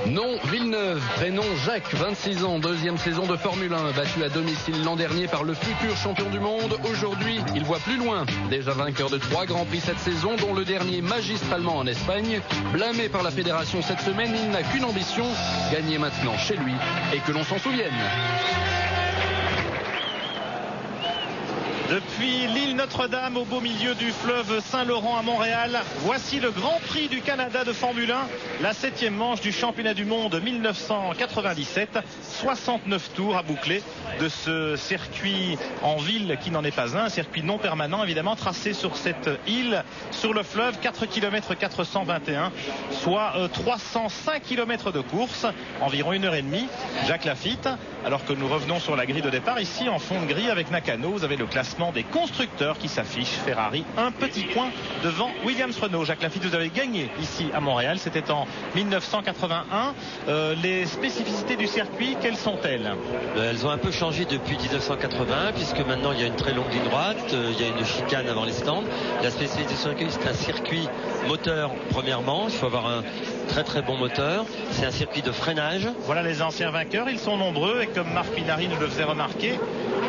Nom Villeneuve, prénom Jacques, 26 ans, deuxième saison de Formule 1, battu à domicile l'an dernier par le futur champion du monde. Aujourd'hui, il voit plus loin. Déjà vainqueur de 3 grands prix cette saison, dont le dernier magistralement en Espagne. Blâmé par la fédération cette semaine, il n'a qu'une ambition, gagner maintenant chez lui et que l'on s'en souvienne. Depuis l'île Notre-Dame au beau milieu du fleuve Saint-Laurent à Montréal, voici le Grand Prix du Canada de Formule 1, la 7e manche du championnat du monde 1997. 69 tours à boucler de ce circuit en ville qui n'en est pas un circuit non permanent évidemment, tracé sur cette île, sur le fleuve, 4 km 421, soit 305 km de course, environ 1h30. Jacques Laffite, alors que nous revenons sur la grille de départ, ici en fond de grille avec Nakano, vous avez le classement des constructeurs qui s'affiche. Ferrari, un petit point devant Williams-Renault. Jacques Laffite, vous avez gagné ici à Montréal, c'était en 1981. Les spécificités du circuit, quelles sont-elles? Elles ont un peu changé depuis 1981, puisque maintenant il y a une très longue ligne droite, il y a une chicane avant les stands. La spécificité du circuit, c'est un circuit moteur premièrement, il faut avoir un très très bon moteur. C'est un circuit de freinage. Voilà les anciens vainqueurs, ils sont nombreux et comme Marc Pinari nous le faisait remarquer,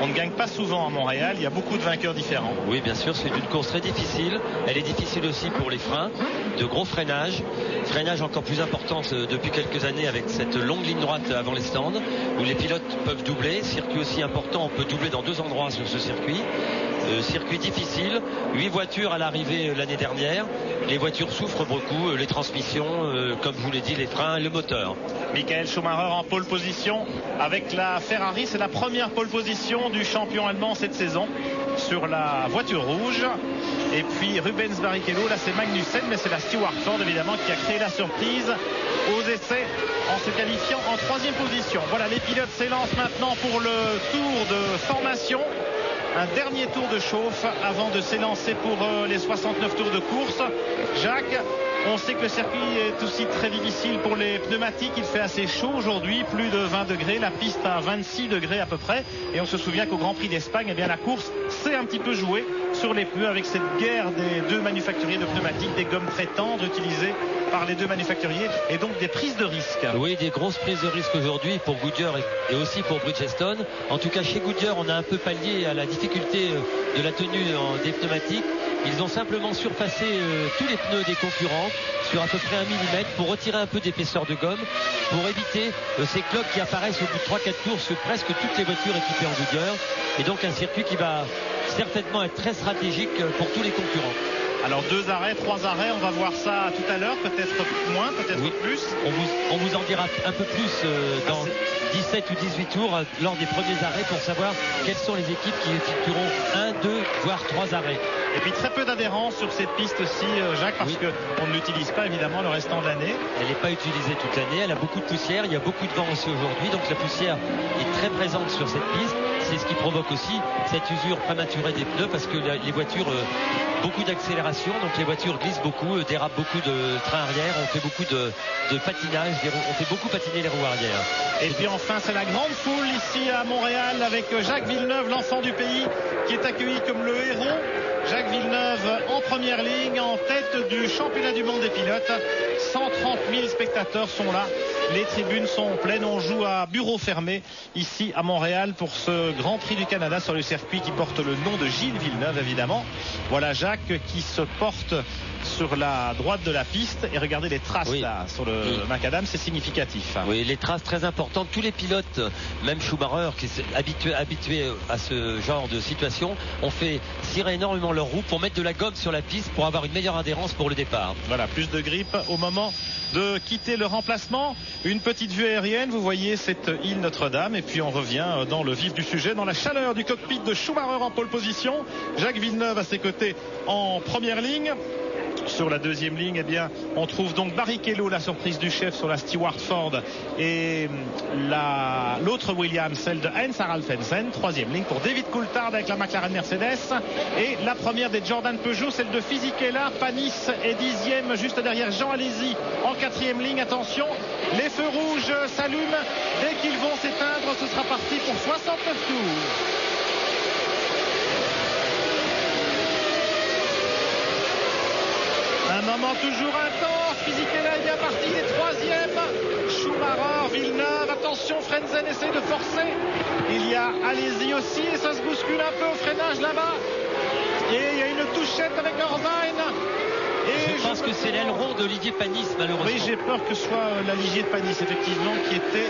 on ne gagne pas souvent à Montréal, il y a beaucoup de vainqueurs différents. Oui, bien sûr, c'est une course très difficile. Elle est difficile aussi pour les freins, de gros freinages. Freinage encore plus important depuis quelques années avec cette longue ligne droite avant les stands où les pilotes peuvent doubler. Circuit aussi important, on peut doubler dans 2 endroits sur ce circuit. Circuit difficile, 8 voitures à l'arrivée l'année dernière. Les voitures souffrent beaucoup, les transmissions, comme je vous l'ai dit, les freins et le moteur. Michael Schumacher en pole position avec la Ferrari, c'est la première pole position du champion allemand cette saison sur la voiture rouge. Et puis Rubens Barrichello, là c'est Magnussen, mais c'est la Stewart Ford évidemment qui a créé la surprise aux essais en se qualifiant en 3e position. Voilà, les pilotes s'élancent maintenant pour le tour de formation. Un dernier tour de chauffe avant de s'élancer pour les 69 tours de course. Jacques, on sait que le circuit est aussi très difficile pour les pneumatiques. Il fait assez chaud aujourd'hui, plus de 20 degrés, la piste à 26 degrés à peu près. Et on se souvient qu'au Grand Prix d'Espagne, eh bien, la course s'est un petit peu jouée sur les pneus avec cette guerre des 2 manufacturiers de pneumatiques, des gommes très tendres utilisées par les 2 manufacturiers et donc des prises de risque. Oui, des grosses prises de risque aujourd'hui pour Goodyear et aussi pour Bridgestone. En tout cas, chez Goodyear, on a un peu pallié à la difficulté de la tenue des pneumatiques. Ils ont simplement surpassé tous les pneus des concurrents sur à peu près 1 mm pour retirer un peu d'épaisseur de gomme, pour éviter ces cloques qui apparaissent au bout de 3-4 tours sur presque toutes les voitures équipées en Goodyear. Et donc un circuit qui va certainement être très stratégique pour tous les concurrents. Alors 2 arrêts, 3 arrêts, on va voir ça tout à l'heure, peut-être moins, peut-être oui, plus. On vous en dira un peu plus dans 17 ou 18 tours lors des premiers arrêts pour savoir quelles sont les équipes qui effectueront 1, 2, voire 3 arrêts. Et puis très peu d'adhérence sur cette piste-ci, Jacques, parce qu'on ne l'utilise pas évidemment le restant de l'année. Elle n'est pas utilisée toute l'année, elle a beaucoup de poussière, il y a beaucoup de vent aussi aujourd'hui, donc la poussière est très présente sur cette piste. C'est ce qui provoque aussi cette usure prématurée des pneus parce que les voitures, beaucoup d'accélération, donc les voitures glissent beaucoup, dérapent beaucoup de train arrière, on fait beaucoup de patinage, on fait beaucoup patiner les roues arrière. Et puis enfin c'est la grande foule ici à Montréal avec Jacques Villeneuve, l'enfant du pays, qui est accueilli comme le héros. Jacques Villeneuve en première ligne, en tête du championnat du monde des pilotes. 130 000 spectateurs sont là. Les tribunes sont pleines. On joue à bureau fermé ici à Montréal pour ce Grand Prix du Canada sur le circuit qui porte le nom de Gilles Villeneuve évidemment. Voilà Jacques qui se porte sur la droite de la piste et regardez les traces là sur le macadam, c'est significatif. Oui, les traces très importantes. Tous les pilotes, même Schumacher qui est habitué à ce genre de situation, ont fait cirer énormément leurs roues pour mettre de la gomme sur la piste pour avoir une meilleure adhérence pour le départ. Voilà, plus de grippe au moment de quitter le remplacement. Une petite vue aérienne, vous voyez cette île Notre-Dame et puis on revient dans le vif du sujet, dans la chaleur du cockpit de Schumacher en pole position. Jacques Villeneuve à ses côtés en première ligne. Sur la deuxième ligne, eh bien, on trouve donc Barrichello, la surprise du chef sur la Stewart Ford, et l'autre Williams, celle de Heinz-Harald Frentzen. Troisième ligne pour David Coulthard avec la McLaren Mercedes. Et la première des Jordan Peugeot, celle de Fisichella. Panis est 10e juste derrière Jean Alesi en 4e ligne. Attention, les feux rouges s'allument. Dès qu'ils vont s'éteindre, ce sera parti pour 69 tours. Un moment toujours intense. Fisichella est bien parti, les 3e. Villeneuve. Attention, Frenzen essaye de forcer. Il y a Alesi aussi et ça se bouscule un peu au freinage là-bas. Et il y a une touchette avec Irvine. Et je pense que c'est l'aileron d'Olivier Panis, malheureusement. Oui, j'ai peur que ce soit l'Aligier de Panis, effectivement, qui était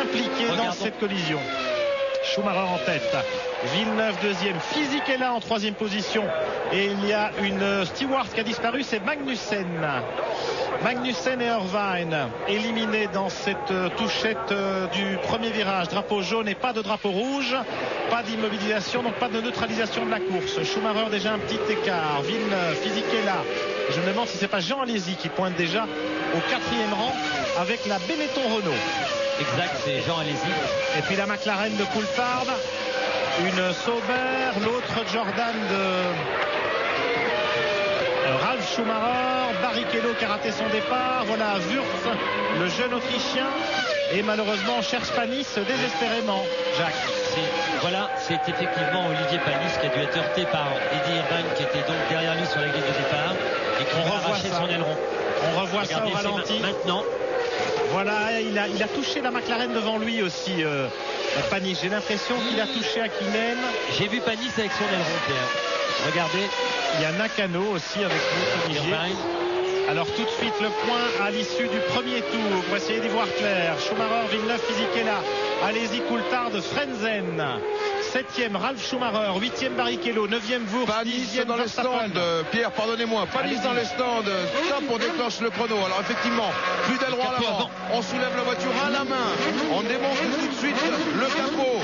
impliqué dans cette collision. Schumacher en tête, Villeneuve deuxième, Fisichella en troisième position. Et il y a une Stewart qui a disparu, c'est Magnussen. Magnussen et Irvine éliminés dans cette touchette du premier virage. Drapeau jaune et pas de drapeau rouge. Pas d'immobilisation, donc pas de neutralisation de la course. Schumacher déjà un petit écart. Villeneuve, Fisichella. Je me demande si c'est pas Jean Alesi qui pointe déjà au 4e rang avec la Benetton Renault. Exact, c'est Jean Alesi. Et puis la McLaren de Coulthard. Une Sauber, l'autre Jordan de Ralf Schumacher, Barrichello qui a raté son départ, voilà Wurz, le jeune Autrichien, et malheureusement on cherche Panis désespérément. Jacques. Voilà, c'est effectivement Olivier Panis qui a dû être heurté par Eddie Irvine qui était donc derrière lui sur la grille de départ et qui a arraché son aileron. On revoit regardez, ça au ralenti. Maintenant. Voilà, il a touché la McLaren devant lui aussi, Panis. J'ai l'impression qu'il a touché Hakkinen. J'ai vu Panis avec son aileron, Pierre. Regardez. Il y a Nakano aussi avec l'autre Olivier. Alors tout de suite le point à l'issue du premier tour. On va essayer d'y voir clair. Schumacher, Villeneuve, Fisichella, Alesi, Coulthard, Frenzen. 7e Ralf Schumacher, 8e Barrichello, 9e Wurz, Panis 10e dans les stands, Pierre, pardonnez-moi, Panis dans les stands, stop, on déclenche le chrono. Alors effectivement, plus d'aileron à l'avant, on soulève la voiture à la main, on démonte tout de suite le capot,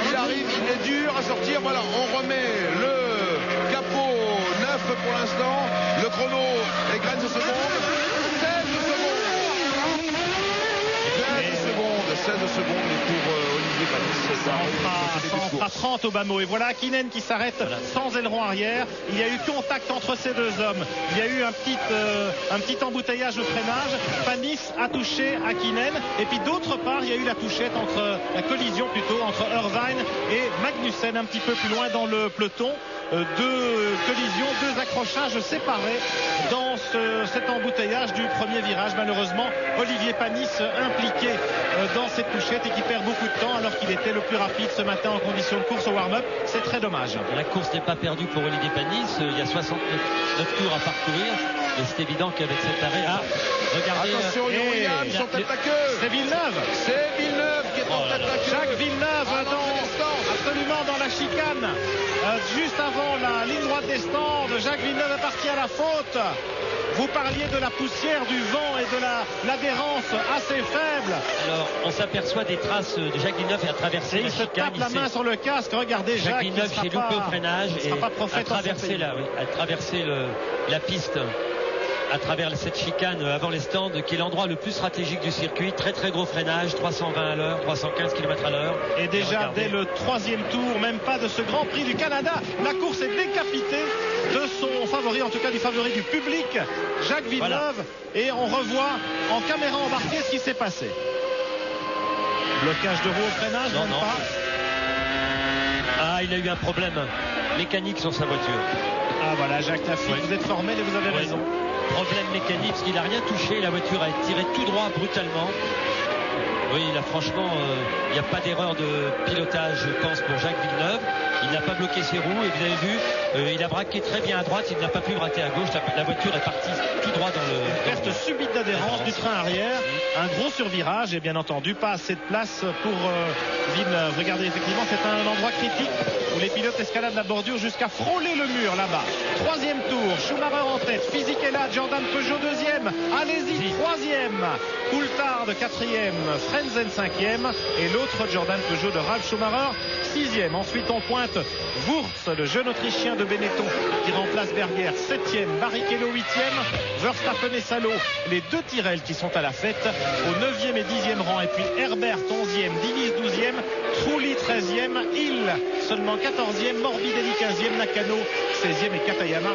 il arrive, il est dur à sortir, voilà, on remet le capot neuf pour l'instant, le chrono égrène de secondes, 16 secondes pour Olivier Panis. Ça en fera 30 au bas mot. Et voilà Hakkinen qui s'arrête sans aileron arrière. Il y a eu contact entre ces deux hommes. Il y a eu un petit embouteillage au freinage. Panis a touché Hakkinen. Et puis d'autre part, il y a eu la touchette la collision plutôt entre Irvine et Magnussen un petit peu plus loin dans le peloton. Deux collisions, deux accrochages séparés dans cet embouteillage du premier virage. Malheureusement, Olivier Panis impliqué dans cette touchette et qui perd beaucoup de temps alors qu'il était le plus rapide ce matin en condition de course au warm-up. C'est très dommage. La course n'est pas perdue pour Olivier Panis. Il y a 69 tours à parcourir. Et c'est évident qu'avec cet arrêt, regardez. Attention, Williams sont tête à queue. C'est Villeneuve. C'est Villeneuve qui est en tête à queue. Jacques Villeneuve absolument dans la chicane. Juste avant la ligne droite des stands, Jacques Villeneuve est parti à la faute. Vous parliez de la poussière, du vent et de l'adhérence assez faible. Alors, on s'aperçoit des traces de Jacques Villeneuve à traverser la chicane. Il se tape la main sur le casque. Regardez, Jacques Villeneuve s'est loupé au freinage et a traversé la piste à travers cette chicane avant les stands, qui est l'endroit le plus stratégique du circuit. Très très gros freinage, 320 à l'heure, 315 km à l'heure. Et déjà dès le 3e tour, même pas de ce Grand Prix du Canada, la course est décapitée de son favori, en tout cas du favori du public, Jacques Villeneuve. Voilà. Et on revoit en caméra embarquée ce qui s'est passé. Blocage de roue au freinage, non. Pas. Ah, il a eu un problème mécanique sur sa voiture. Ah voilà, Jacques Lafitte, vous êtes formel et vous avez raison. Problème mécanique, parce qu'il n'a rien touché, la voiture a été tirée tout droit brutalement. Oui, là franchement, il n'y a pas d'erreur de pilotage, je pense, pour Jacques Villeneuve. Il n'a pas bloqué ses roues et vous avez vu, il a braqué très bien à droite, il n'a pas pu braquer à gauche. La voiture est partie tout droit dans le... Perte subite d'adhérence du train arrière, un gros survirage et bien entendu pas assez de place pour Villeneuve. Regardez, effectivement, c'est un endroit critique où les pilotes escaladent la bordure jusqu'à frôler le mur là-bas. 3e tour, Schumacher en tête, Fisichella, Jordan Peugeot 2e, Alesi 3e, Coulthard 4e, Frenzen 5e et l'autre Jordan Peugeot de Ralf Schumacher 6e. Ensuite on pointe Wurz, le jeune Autrichien de Benetton qui remplace Berger 7e, Barrichello 8e, Verstappen et Salo, les deux Tyrrell qui sont à la fête au 9e et 10e rang, et puis Herbert 11e, Diniz 12e, Trulli 13e, Hill seulement 14e, Morbidelli 15e, Nakano 16e et Katayama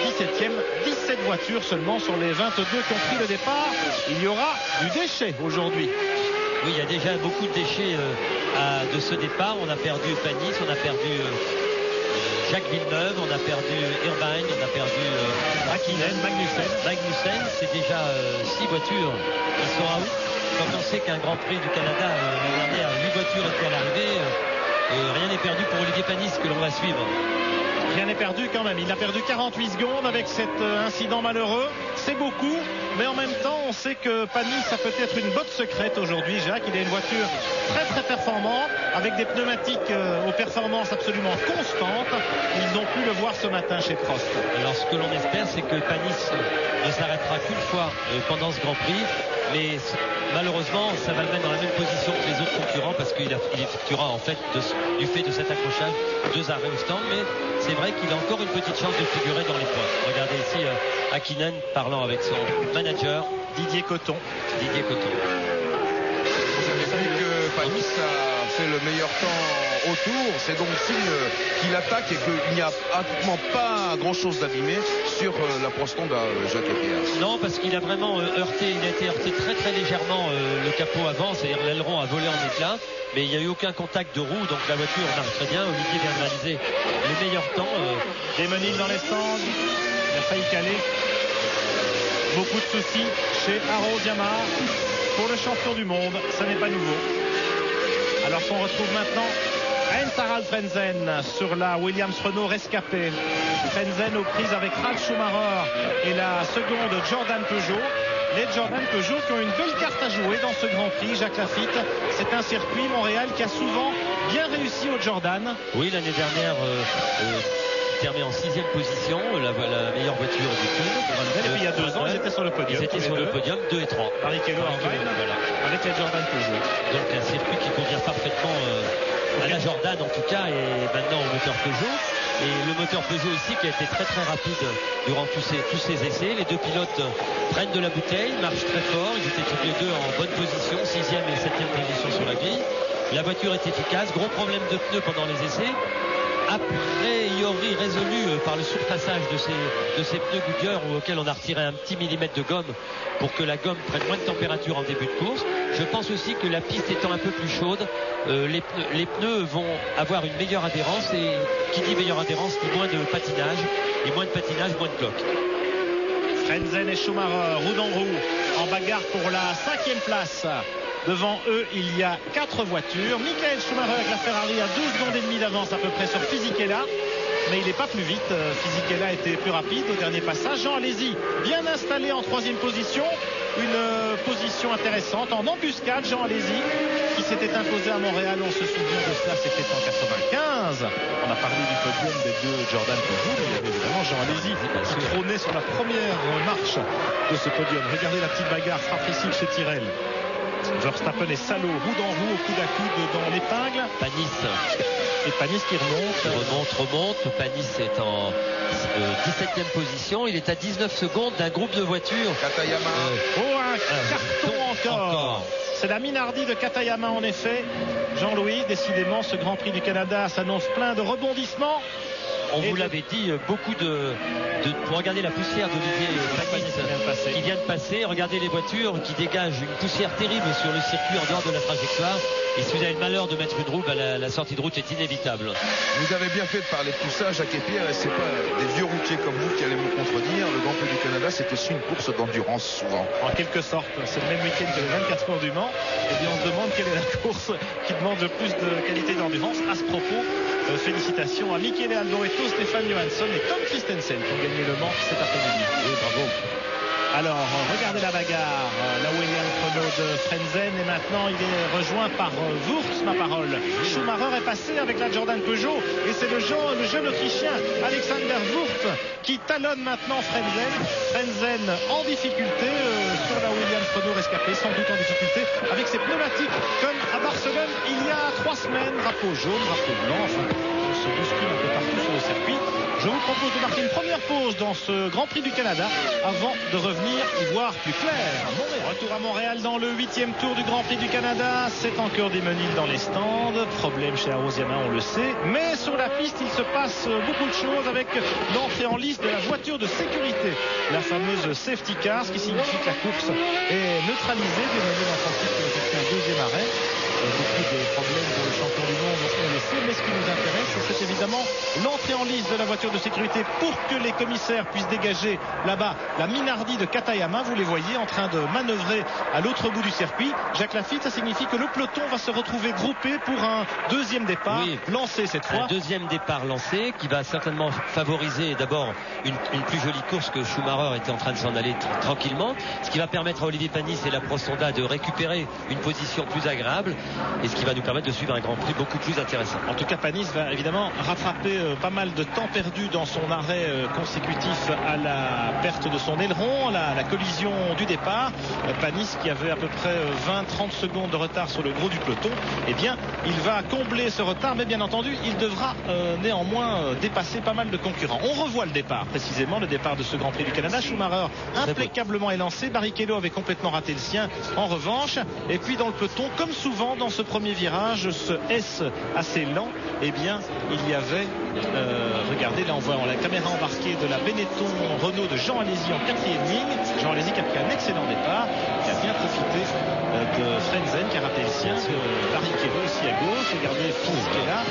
17e. 17 voitures seulement sur les 22 qui ont pris le départ. Il y aura du déchet aujourd'hui. Oui, il y a déjà beaucoup de déchets de ce départ. On a perdu Panis, on a perdu Jacques Villeneuve, on a perdu Irvine, on a perdu Hakkinen, Magnussen. C'est déjà 6 voitures qui sont à où quand on sait qu'un Grand Prix du Canada, l'année dernière, 8 voitures étaient à l'arrivée, rien n'est perdu pour Olivier Panis que l'on va suivre. Rien n'est perdu quand même. Il a perdu 48 secondes avec cet incident malheureux. C'est beaucoup, mais en même temps, on sait que Panis a peut-être une botte secrète aujourd'hui. Jacques, il a une voiture très très performante, avec des pneumatiques aux performances absolument constantes. Ils ont pu le voir ce matin chez Prost. Alors ce que l'on espère, c'est que Panis ne s'arrêtera qu'une fois pendant ce Grand Prix. Mais malheureusement, ça va le mettre dans la même position que les autres concurrents parce qu'il effectuera en fait du fait de cet accrochage 2 arrêts au stand. Mais c'est vrai qu'il a encore une petite chance de figurer dans les points. Regardez ici Hakkinen parlant avec son manager Didier Coton. Vous savez que Panis a fait le meilleur temps autour, c'est donc signe qu'il attaque et qu'il n'y a pratiquement pas grand chose d'abîmé sur la prostonde à Jacques et Pierre. Non, parce qu'il a vraiment heurté, il a été heurté très très légèrement le capot avant, c'est-à-dire l'aileron a volé en éclats, mais il n'y a eu aucun contact de roue, donc la voiture marche très bien. Olivier vient de réaliser les meilleurs temps. Desmenil dans les stands, il a failli caler. Beaucoup de soucis chez Arrows Yamaha pour le champion du monde, ça n'est pas nouveau. Alors qu'on retrouve maintenant Heinz-Harald Frentzen sur la Williams Renault rescapée. Frentzen aux prises avec Ralf Schumacher et la seconde Jordan Peugeot. Les Jordan Peugeot qui ont une belle carte à jouer dans ce Grand Prix. Jacques Lafitte, c'est un circuit Montréal qui a souvent bien réussi aux Jordan. Oui, l'année dernière terminé en 6e position, la meilleure voiture du tour. Et puis il y a 2 ans, ils étaient sur le podium. Ils étaient sur le podium 2 et 3. Barrichello en voilà, avec les Jordan Peugeot. Donc un circuit qui convient parfaitement à la Jordan en tout cas, et maintenant au moteur Peugeot. Et le moteur Peugeot ici qui a été très très rapide durant tous ces essais. Les 2 pilotes prennent de la bouteille, marchent très fort. Ils étaient tous les 2 en bonne position, 6e et 7e position sur la grille. La voiture est efficace, gros problème de pneus pendant les essais. A priori résolu par le surpassage de ces pneus Goodyear auxquels on a retiré un petit millimètre de gomme pour que la gomme prenne moins de température en début de course. Je pense aussi que la piste étant un peu plus chaude, les pneus vont avoir une meilleure adhérence, et qui dit meilleure adhérence dit moins de patinage, et moins de patinage, moins de bloc. Frentzen et Schumacher, roue dans roue, en bagarre pour la 5e place. Devant eux, il y a 4 voitures. Michael Schumacher avec la Ferrari à 12 secondes et demie d'avance à peu près sur Fisichella. Mais il n'est pas plus vite. Fisichella était plus rapide au dernier passage. Jean Alesi, bien installé en 3e position. Une position intéressante en embuscade. Jean Alesi qui s'était imposé à Montréal. On se souvient de cela, c'était en 95. On a parlé du podium des 2 Jordan Peugeot. Mais il y avait évidemment Jean Alesi qui trônait sur la première marche de ce podium. Regardez la petite bagarre fratricide chez Tyrrell. Verstappen est salaud, roue dans roue, au coude à coude dans l'épingle. Panis. Et Panis qui remonte. Panis est en 17e position. Il est à 19 secondes d'un groupe de voitures. Katayama. Un carton encore. C'est la Minardi de Katayama en effet. Jean-Louis, décidément, ce Grand Prix du Canada s'annonce plein de rebondissements. On vous l'avait dit, beaucoup pour regarder la poussière d'Olivier Panis qui vient de passer. Regardez les voitures qui dégagent une poussière terrible sur le circuit en dehors de la trajectoire. Et si vous avez le malheur de mettre une roue, la sortie de route est inévitable. Vous avez bien fait de parler de tout ça, Jacques et Pierre, et c'est pas des vieux routiers comme vous qui allez me contredire. Le Grand Prix du Canada, c'est aussi une course d'endurance souvent. En quelque sorte, c'est le même week-end que les 24 heures du Mans. Et bien on se demande quelle est la course qui demande le plus de qualité d'endurance. À ce propos, félicitations à Michele Alboreto, Stéphane Johansson et Tom Christensen qui ont gagné le Mans cet après-midi. Oui, bravo. Alors, regardez la bagarre, la Williams Renault de Frentzen, et maintenant il est rejoint par Wurz, ma parole. Schumacher est passé avec la Jordan Peugeot, et c'est le jeune Autrichien Alexander Wurz qui talonne maintenant Frentzen. Frentzen en difficulté sur la Williams Renault rescapée, sans doute en difficulté, avec ses pneumatiques comme à Barcelone il y a 3 semaines. Drapeau jaune, drapeau blanc, enfin, on se bouscule un peu partout sur le circuit. Je vous propose de marquer une première pause dans ce Grand Prix du Canada avant de revenir y voir plus clair. Retour à Montréal dans le 8e tour du Grand Prix du Canada. C'est encore Desmenil dans les stands. Problème chez Arrows Yamaha, on le sait. Mais sur la piste, il se passe beaucoup de choses avec l'entrée en lice de la voiture de sécurité. La fameuse safety car, ce qui signifie que la course est neutralisée. Desmenil en principe effectue un 2e arrêt. beaucoup de problèmes pour le champion du monde, on le sait, mais ce qui nous intéresse, c'est évidemment l'entrée en lice de la voiture de sécurité pour que les commissaires puissent dégager là-bas la Minardi de Katayama. Vous les voyez en train de manœuvrer à l'autre bout du circuit. Jacques Lafitte, ça signifie que le peloton va se retrouver groupé pour un deuxième départ lancé cette fois. Un deuxième départ lancé qui va certainement favoriser d'abord une plus jolie course que Schumacher était en train de s'en aller tranquillement, ce qui va permettre à Olivier Panis et la Pro Sonda de récupérer une position plus agréable et ce qui va nous permettre de suivre un Grand Prix beaucoup plus intéressant. En tout cas, Panis va évidemment rattraper pas mal de temps perdu dans son arrêt consécutif à la perte de son aileron, la collision du départ. Panis qui avait à peu près 20-30 secondes de retard sur le gros du peloton, eh bien il va combler ce retard, mais bien entendu il devra néanmoins dépasser pas mal de concurrents. On revoit le départ, précisément le départ de ce Grand Prix du Canada. Schumacher impeccablement élancé, Barrichello avait complètement raté le sien en revanche, et puis dans le peloton, comme souvent dans ce premier virage, ce S assez lent, eh bien il y avait regardez, là on voit la caméra embarquée de la Benetton Renault de Jean Alesi en 4e ligne. Jean Alesi qui a pris un excellent départ, qui a bien profité de Frenzen qui a raté le sien, de Barrichello aussi à gauche. Regardez Fils qui est là.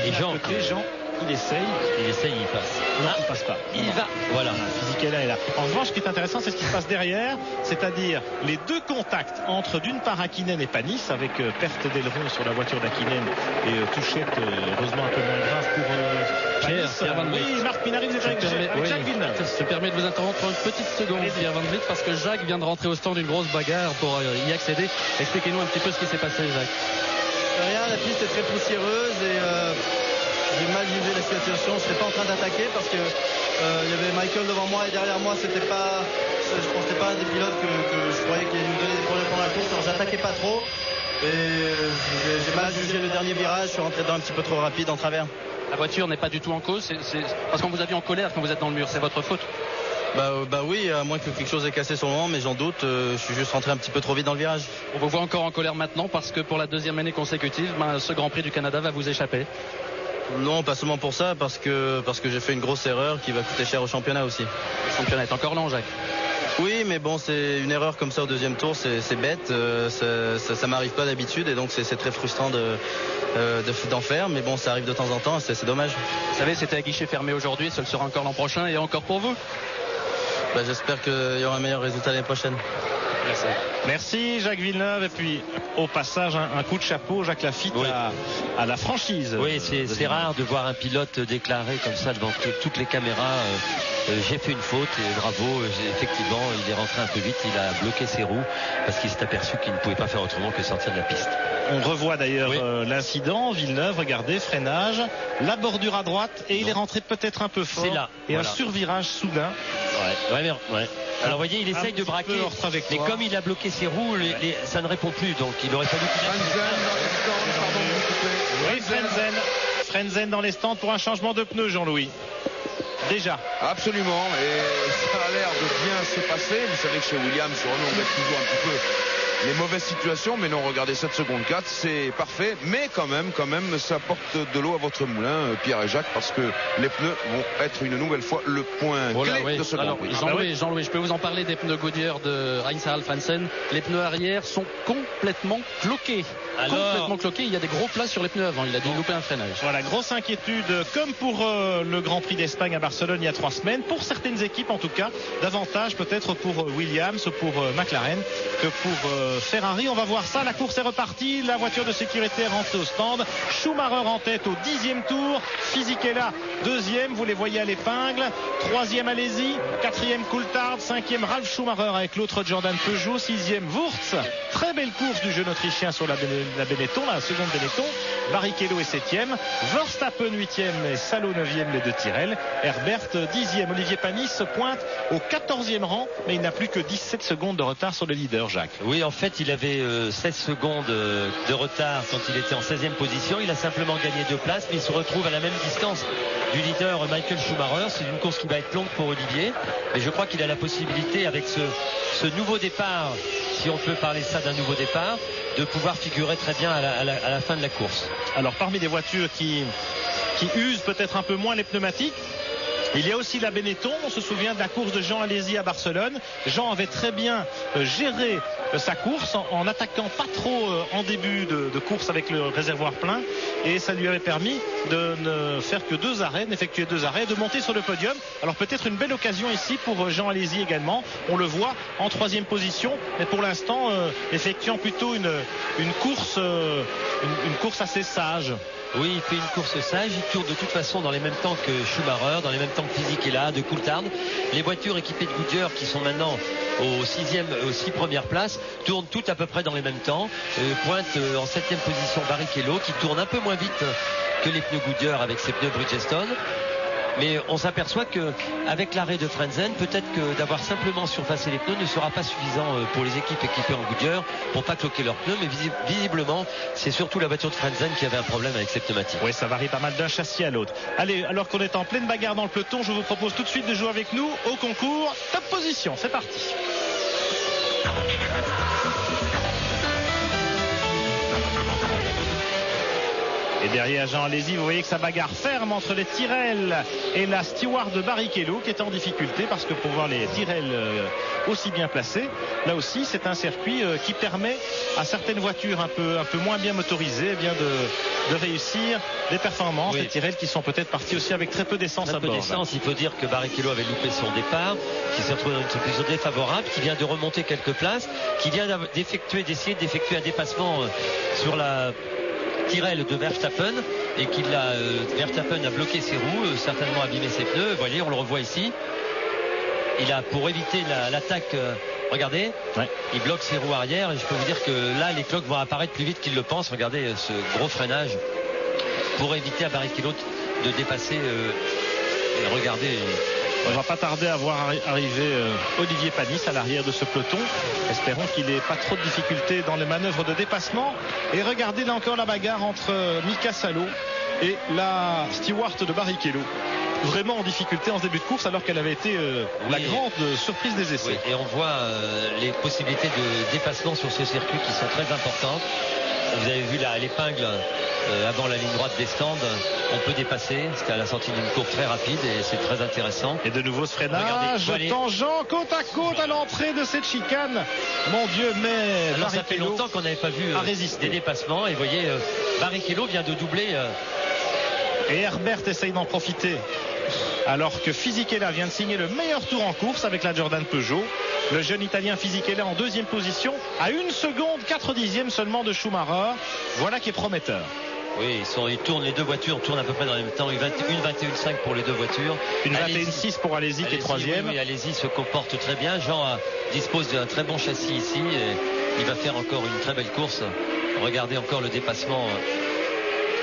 Et Jean, il essaye, il passe. Non, il passe pas. Il va. Voilà. Fisichella est là. En revanche, ce qui est intéressant, c'est ce qui se passe derrière, c'est-à-dire les deux contacts entre d'une part Hakkinen et Panis, avec perte d'aileron sur la voiture d'Hakkinen et touchette heureusement un peu moins grave pour Panis. Oui, Marc Minardi, vous êtes avec Jacques Villeneuve. Je me permets de vous interrompre une petite seconde, Pierre Van Vliet, parce que Jacques vient de rentrer au stand d'une grosse bagarre pour y accéder. Expliquez-nous un petit peu ce qui s'est passé, Jacques. Rien, la piste est très poussiéreuse et j'ai mal jugé la situation. Je n'étais pas en train d'attaquer parce que il y avait Michael devant moi et derrière moi je pensais pas à des pilotes que je croyais qu'ils nous donnaient des problèmes pendant la course. Alors j'attaquais pas trop et j'ai mal jugé le dernier virage. Je suis rentré dedans un petit peu trop rapide en travers. La voiture n'est pas du tout en cause, c'est parce qu'on vous a vu en colère quand vous êtes dans le mur, c'est votre faute. Bah oui, à moins que quelque chose ait cassé sur le moment, mais j'en doute, je suis juste rentré un petit peu trop vite dans le virage. On vous voit encore en colère maintenant parce que pour la deuxième année consécutive, ce Grand Prix du Canada va vous échapper. Non, pas seulement pour ça, parce que j'ai fait une grosse erreur qui va coûter cher au championnat aussi. Le championnat est encore long, Jacques. Oui, mais bon, c'est une erreur comme ça au deuxième tour, c'est bête, ça m'arrive pas d'habitude et donc c'est très frustrant d'en faire, mais bon, ça arrive de temps en temps, c'est dommage. Vous savez, c'était à guichet fermé aujourd'hui, ce le sera encore l'an prochain et encore pour vous. J'espère qu'il y aura un meilleur résultat l'année prochaine. Merci Jacques Villeneuve, et puis au passage un coup de chapeau Jacques Lafitte à la franchise. Oui, c'est rare de voir un pilote déclarer comme ça devant toutes les caméras j'ai fait une faute et bravo, effectivement il est rentré un peu vite, il a bloqué ses roues parce qu'il s'est aperçu qu'il ne pouvait pas faire autrement que sortir de la piste. On revoit d'ailleurs l'incident, Villeneuve, regardez, freinage, la bordure à droite et il est rentré peut-être un peu fort. C'est là. Et un survirage soudain. Alors vous voyez, il essaye de braquer, mais comme il a bloqué ses roues, ça ne répond plus, donc il aurait fallu qu'il Frenzen dans les stands pour un changement de pneus, Jean-Louis. Déjà. Absolument, et ça a l'air de bien se passer. Vous savez que chez Williams, sur Renault, on met toujours un petit peu les mauvaises situations, mais non, regardez 7 secondes 4, c'est parfait, mais quand même, ça porte de l'eau à votre moulin, Pierre et Jacques, parce que les pneus vont être une nouvelle fois le point clé de ce Grand Prix. Jean-Louis, je peux vous en parler des pneus Goodyear de Heinz-Harald Frentzen. Les pneus arrière sont complètement cloqués. Il y a des gros plats sur les pneus avant, il a dû louper un freinage. Voilà, grosse inquiétude, comme pour le Grand Prix d'Espagne à Barcelone il y a 3 semaines, pour certaines équipes en tout cas, davantage peut-être pour Williams ou pour McLaren que pour Ferrari. On va voir ça, la course est repartie, la voiture de sécurité est rentrée au stand, Schumacher en tête au 10e tour, Fisichella 2e, vous les voyez à l'épingle, 3e Alesi, 4e Coulthard, 5e Ralf Schumacher avec l'autre Jordan Peugeot, 6e Wurz. Très belle course du jeune Autrichien sur la Benetton, la seconde Benetton. Barrichello est 7e, Verstappen 8e et Salo 9e, les deux Tyrrell. Herbert 10e. Olivier Panis se pointe au 14e rang, mais il n'a plus que 17 secondes de retard sur le leader, Jacques. Oui, en fait, il avait 16 secondes de retard quand il était en 16e position. Il a simplement gagné 2 places, mais il se retrouve à la même distance du leader Michael Schumacher. C'est une course qui va être longue pour Olivier, mais je crois qu'il a la possibilité, avec ce nouveau départ, si on peut parler ça d'un nouveau départ, de pouvoir figurer très bien à la fin de la course. Alors parmi les voitures qui usent peut-être un peu moins les pneumatiques, Il y a aussi la Benetton. On se souvient de la course de Jean Alesi à Barcelone. Jean avait très bien géré sa course en attaquant pas trop en début de course avec le réservoir plein, et ça lui avait permis de ne faire que d'effectuer 2 arrêts, de monter sur le podium. Alors peut-être une belle occasion ici pour Jean Alesi également. On le voit en 3e position, mais pour l'instant effectuant plutôt une course assez sage. Oui, il fait une course sage, il tourne de toute façon dans les mêmes temps que Schumacher, dans les mêmes temps que Fisichella, de Coulthard. Les voitures équipées de Goodyear qui sont maintenant aux 6 premières places tournent toutes à peu près dans les mêmes temps. Pointe en 7e position Barrichello qui tourne un peu moins vite que les pneus Goodyear avec ses pneus Bridgestone. Mais on s'aperçoit qu'avec l'arrêt de Frentzen, peut-être que d'avoir simplement surfacé les pneus ne sera pas suffisant pour les équipes équipées en Goodyear pour pas cloquer leurs pneus. Mais visiblement, c'est surtout la voiture de Frentzen qui avait un problème avec ses pneumatiques. Oui, ça varie pas mal d'un châssis à l'autre. Allez, alors qu'on est en pleine bagarre dans le peloton, je vous propose tout de suite de jouer avec nous au concours Top Position. C'est parti. Et derrière Jean Alesi, vous voyez que ça bagarre ferme entre les Tyrrell et la Stewart de Barrichello qui est en difficulté, parce que pour voir les Tyrrell aussi bien placés, là aussi c'est un circuit qui permet à certaines voitures un peu moins bien motorisées de réussir des performances. Oui. Les Tyrrell qui sont peut-être partis aussi avec très peu d'essence à bord. Il faut dire que Barrichello avait loupé son départ, qui s'est retrouvé dans une position défavorable, qui vient de remonter quelques places, qui vient d'essayer d'effectuer un dépassement sur la Tyrrell de Verstappen, et Verstappen a bloqué ses roues, certainement abîmé ses pneus. Vous voyez, on le revoit ici. Il a, pour éviter l'attaque, regardez, ouais, il bloque ses roues arrière, et je peux vous dire que là les cloques vont apparaître plus vite qu'il le pense. Regardez ce gros freinage pour éviter à Barrichello de dépasser. Regardez. On ne va pas tarder à voir arriver Olivier Panis à l'arrière de ce peloton. Espérons qu'il n'ait pas trop de difficultés dans les manœuvres de dépassement. Et regardez là encore la bagarre entre Mika Salo et la Stewart de Barrichello. Vraiment en difficulté en ce début de course, alors qu'elle avait été la grande surprise des essais. Oui, et on voit les possibilités de dépassement sur ce circuit qui sont très importantes. Vous avez vu l'épingle avant la ligne droite des stands, on peut dépasser. C'était à la sortie d'une courbe très rapide et c'est très intéressant. Et de nouveau ce freinage tangent côte à côte à l'entrée de cette chicane. Mon Dieu, mais alors ça fait longtemps qu'on n'avait pas vu des dépassements, et vous voyez Barrichello vient de doubler. Et Herbert essaye d'en profiter, alors que Fisichella vient de signer le meilleur tour en course avec la Jordan Peugeot. Le jeune Italien Fisichella en 2e position, à 1 seconde 4 dixièmes seulement de Schumacher. Voilà qui est prometteur. Oui, ils tournent, les deux voitures tournent à peu près dans le même temps. Une 21,5 pour les deux voitures. Une 21,6 pour Alesi qui est 3e. Oui, Alesi se comporte très bien. Jean dispose d'un très bon châssis ici et il va faire encore une très belle course. Regardez encore le dépassement.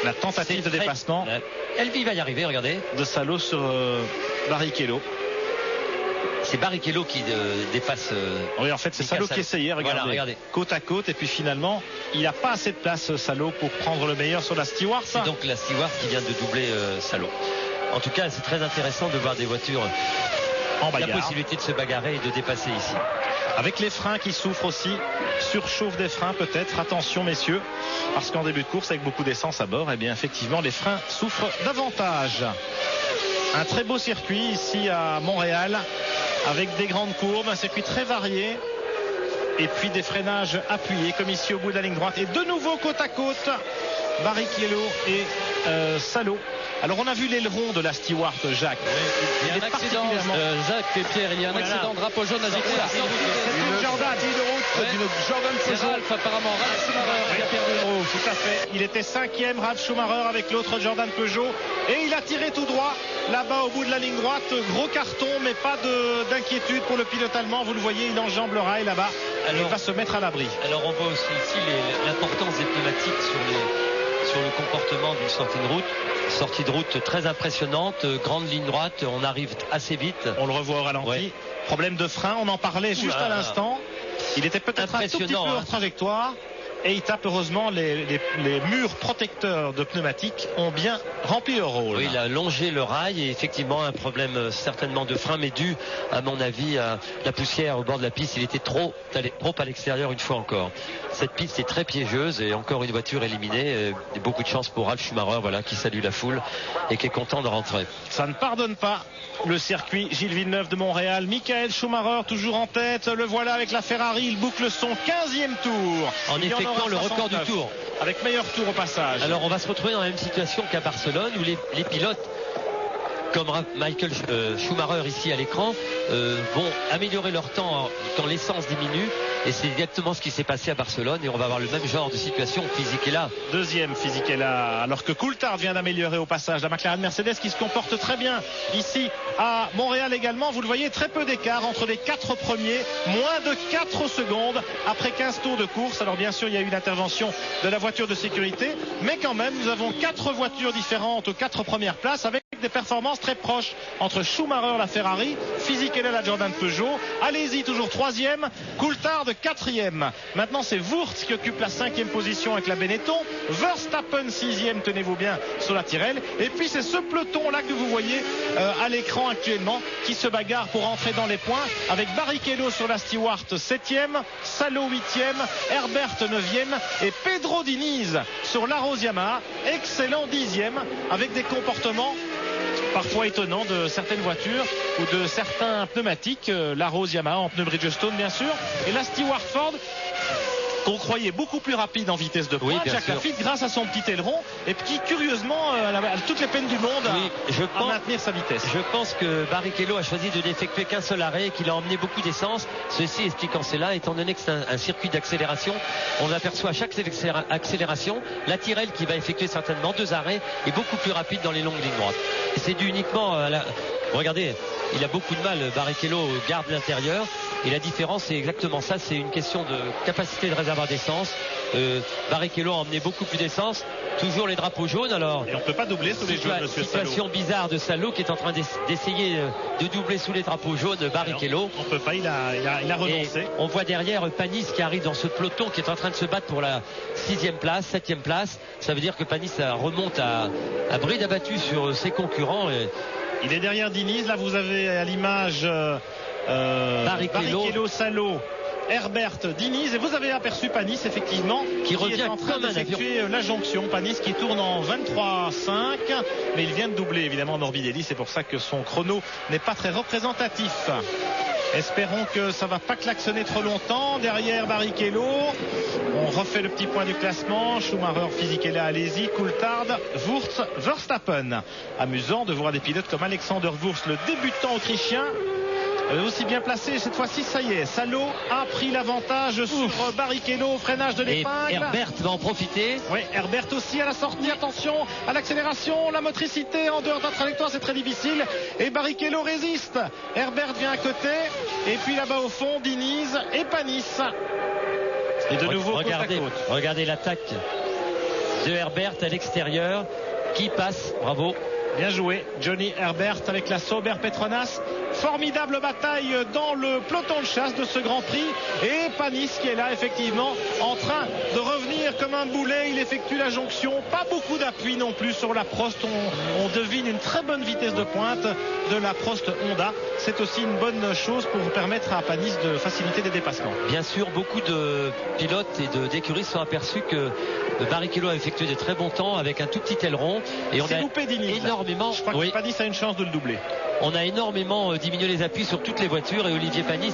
La tentative de dépassement. Elvi va y arriver, regardez. De Salo sur Barrichello. C'est Barrichello qui dépasse. Oui, en fait, c'est Salo qui essayait. Regardez, voilà, regardez. Côte à côte, et puis finalement, il n'a pas assez de place, Salo, pour prendre le meilleur sur la Stewart. C'est donc la Stewart qui vient de doubler Salo. En tout cas, c'est très intéressant de voir des voitures en bagarre. La possibilité de se bagarrer et de dépasser ici. Avec les freins qui souffrent aussi, surchauffe des freins peut-être, attention messieurs, parce qu'en début de course avec beaucoup d'essence à bord, eh bien effectivement les freins souffrent davantage. Un très beau circuit ici à Montréal, avec des grandes courbes, un circuit très varié, et puis des freinages appuyés comme ici au bout de la ligne droite, et de nouveau côte à côte, Barrichello et Salo. Alors on a vu l'aileron de la Stewart, Jacques. Il y a un accident, Jacques et Pierre, il y a un accident, drapeau jaune à Une Jordan Peugeot. Ralph apparemment, Ralph Schumacher qui a perdu une roue. Tout à fait, il était 5e, Ralph Schumacher avec l'autre Jordan Peugeot, et il a tiré tout droit là-bas au bout de la ligne droite. Gros carton, mais pas d'inquiétude pour le pilote allemand. Vous le voyez, il enjambe le rail là-bas. Il va se mettre à l'abri. Alors on voit aussi ici l'importance des pneumatiques sur le comportement d'une sortie de route très impressionnante, grande ligne droite, on arrive assez vite. On le revoit au ralenti. Ouais. Problème de frein, on en parlait juste à l'instant. Il était peut-être un tout petit peu hors trajectoire. et il tape heureusement les murs protecteurs de pneumatiques ont bien rempli leur rôle. Oui, il a longé le rail et effectivement un problème certainement de frein, mais dû à mon avis à la poussière au bord de la piste. Il était trop à l'extérieur une fois encore. Cette piste est très piégeuse et encore une voiture éliminée. Et beaucoup de chance pour Ralf Schumacher, voilà, qui salue la foule et qui est content de rentrer. Ça ne pardonne pas le circuit Gilles Villeneuve de Montréal. Michael Schumacher toujours en tête. Le voilà avec la Ferrari. Il boucle son 15e tour. En effectuant le record du tour. Avec meilleur tour au passage. Alors on va se retrouver dans la même situation qu'à Barcelone où les pilotes comme Michael Schumacher ici à l'écran vont améliorer leur temps quand l'essence diminue, et c'est exactement ce qui s'est passé à Barcelone, et on va avoir le même genre de situation. Fisichella deuxième, Fisichella, alors que Coulthard vient d'améliorer au passage la McLaren Mercedes qui se comporte très bien ici à Montréal également. Vous le voyez, très peu d'écart entre les 4 premiers, moins de 4 secondes après 15 tours de course. Alors bien sûr il y a eu l'intervention de la voiture de sécurité, mais quand même nous avons 4 voitures différentes aux 4 premières places avec des performances très proches entre Schumacher la Ferrari, Fisichella la Jordan Peugeot, Alesi toujours 3e, Coulthard 4e. Maintenant c'est Wurz qui occupe la 5e position avec la Benetton, Verstappen 6e, tenez-vous bien, sur la Tyrrell, et puis c'est ce peloton là que vous voyez à l'écran actuellement qui se bagarre pour entrer dans les points avec Barrichello sur la Stewart 7e, Salo 8e, Herbert 9e et Pedro Diniz sur la Rose Yamaha, excellent 10e, avec des comportements parfois étonnant de certaines voitures ou de certains pneumatiques, la Rose Yamaha en pneu Bridgestone bien sûr, et la Stewart Ford qu'on croyait beaucoup plus rapide en vitesse de pointe, Jacques Lafitte, grâce à son petit aileron, et qui curieusement a toutes les peines du monde à maintenir sa vitesse. Je pense que Barrichello a choisi de n'effectuer qu'un seul arrêt et qu'il a emmené beaucoup d'essence, ceci expliquant cela, étant donné que c'est un circuit d'accélération. On aperçoit à chaque accélération la Tyrrell qui va effectuer certainement 2 arrêts et beaucoup plus rapide dans les longues lignes droites. Et c'est dû uniquement à regardez, il a beaucoup de mal, Barrichello garde l'intérieur, et la différence c'est exactement ça, c'est une question de capacité de réservoir d'essence. Barrichello a emmené beaucoup plus d'essence, toujours les drapeaux jaunes. Alors, et on ne peut pas doubler sous les jaunes, monsieur Salo. Situation bizarre de Salo qui est en train d'essayer de doubler sous les drapeaux jaunes Barrichello. On ne peut pas, il a renoncé. Et on voit derrière Panis qui arrive dans ce peloton qui est en train de se battre pour la 6e place, 7e place. Ça veut dire que Panis remonte à bride abattu sur ses concurrents. Il est derrière Diniz, là vous avez à l'image Barrichello, Salo, Herbert, Diniz, et vous avez aperçu Panis effectivement qui revient est en train d'effectuer la jonction. Panis qui tourne en 23,5, mais il vient de doubler évidemment Morbidelli, c'est pour ça que son chrono n'est pas très représentatif. Espérons que ça ne va pas klaxonner trop longtemps. Derrière Barrichello, on refait le petit point du classement. Schumacher, Fisichella, Alesi, Coulthard, Wurz, Verstappen. Amusant de voir des pilotes comme Alexander Wurz, le débutant autrichien, aussi bien placé. Cette fois-ci, ça y est, Salo a pris l'avantage sur Barrichello, freinage de l'épingle. Et Herbert va en profiter. Oui, Herbert aussi à la sortie. Attention à l'accélération, la motricité en dehors de la trajectoire, c'est très difficile. Et Barrichello résiste. Herbert vient à côté. Et puis là-bas au fond, Diniz et Panis. Et de nouveau côte à côte. Regardez l'attaque de Herbert à l'extérieur qui passe. Bravo. Bien joué, Johnny Herbert avec la Sauber Petronas. Formidable bataille dans le peloton de chasse de ce Grand Prix. Et Panis qui est là effectivement en train de revenir comme un boulet. Il effectue la jonction. Pas beaucoup d'appui non plus sur la Prost. On devine une très bonne vitesse de pointe de la Prost Honda. C'est aussi une bonne chose pour permettre à Panis de faciliter des dépassements. Bien sûr, beaucoup de pilotes et d'écuries sont aperçus que Barrichello a effectué de très bons temps avec un tout petit aileron. Et on a loupé Diniz. Énormément. Je crois que Panis a une chance de le doubler. On a énormément diminué les appuis sur toutes les voitures et Olivier Panis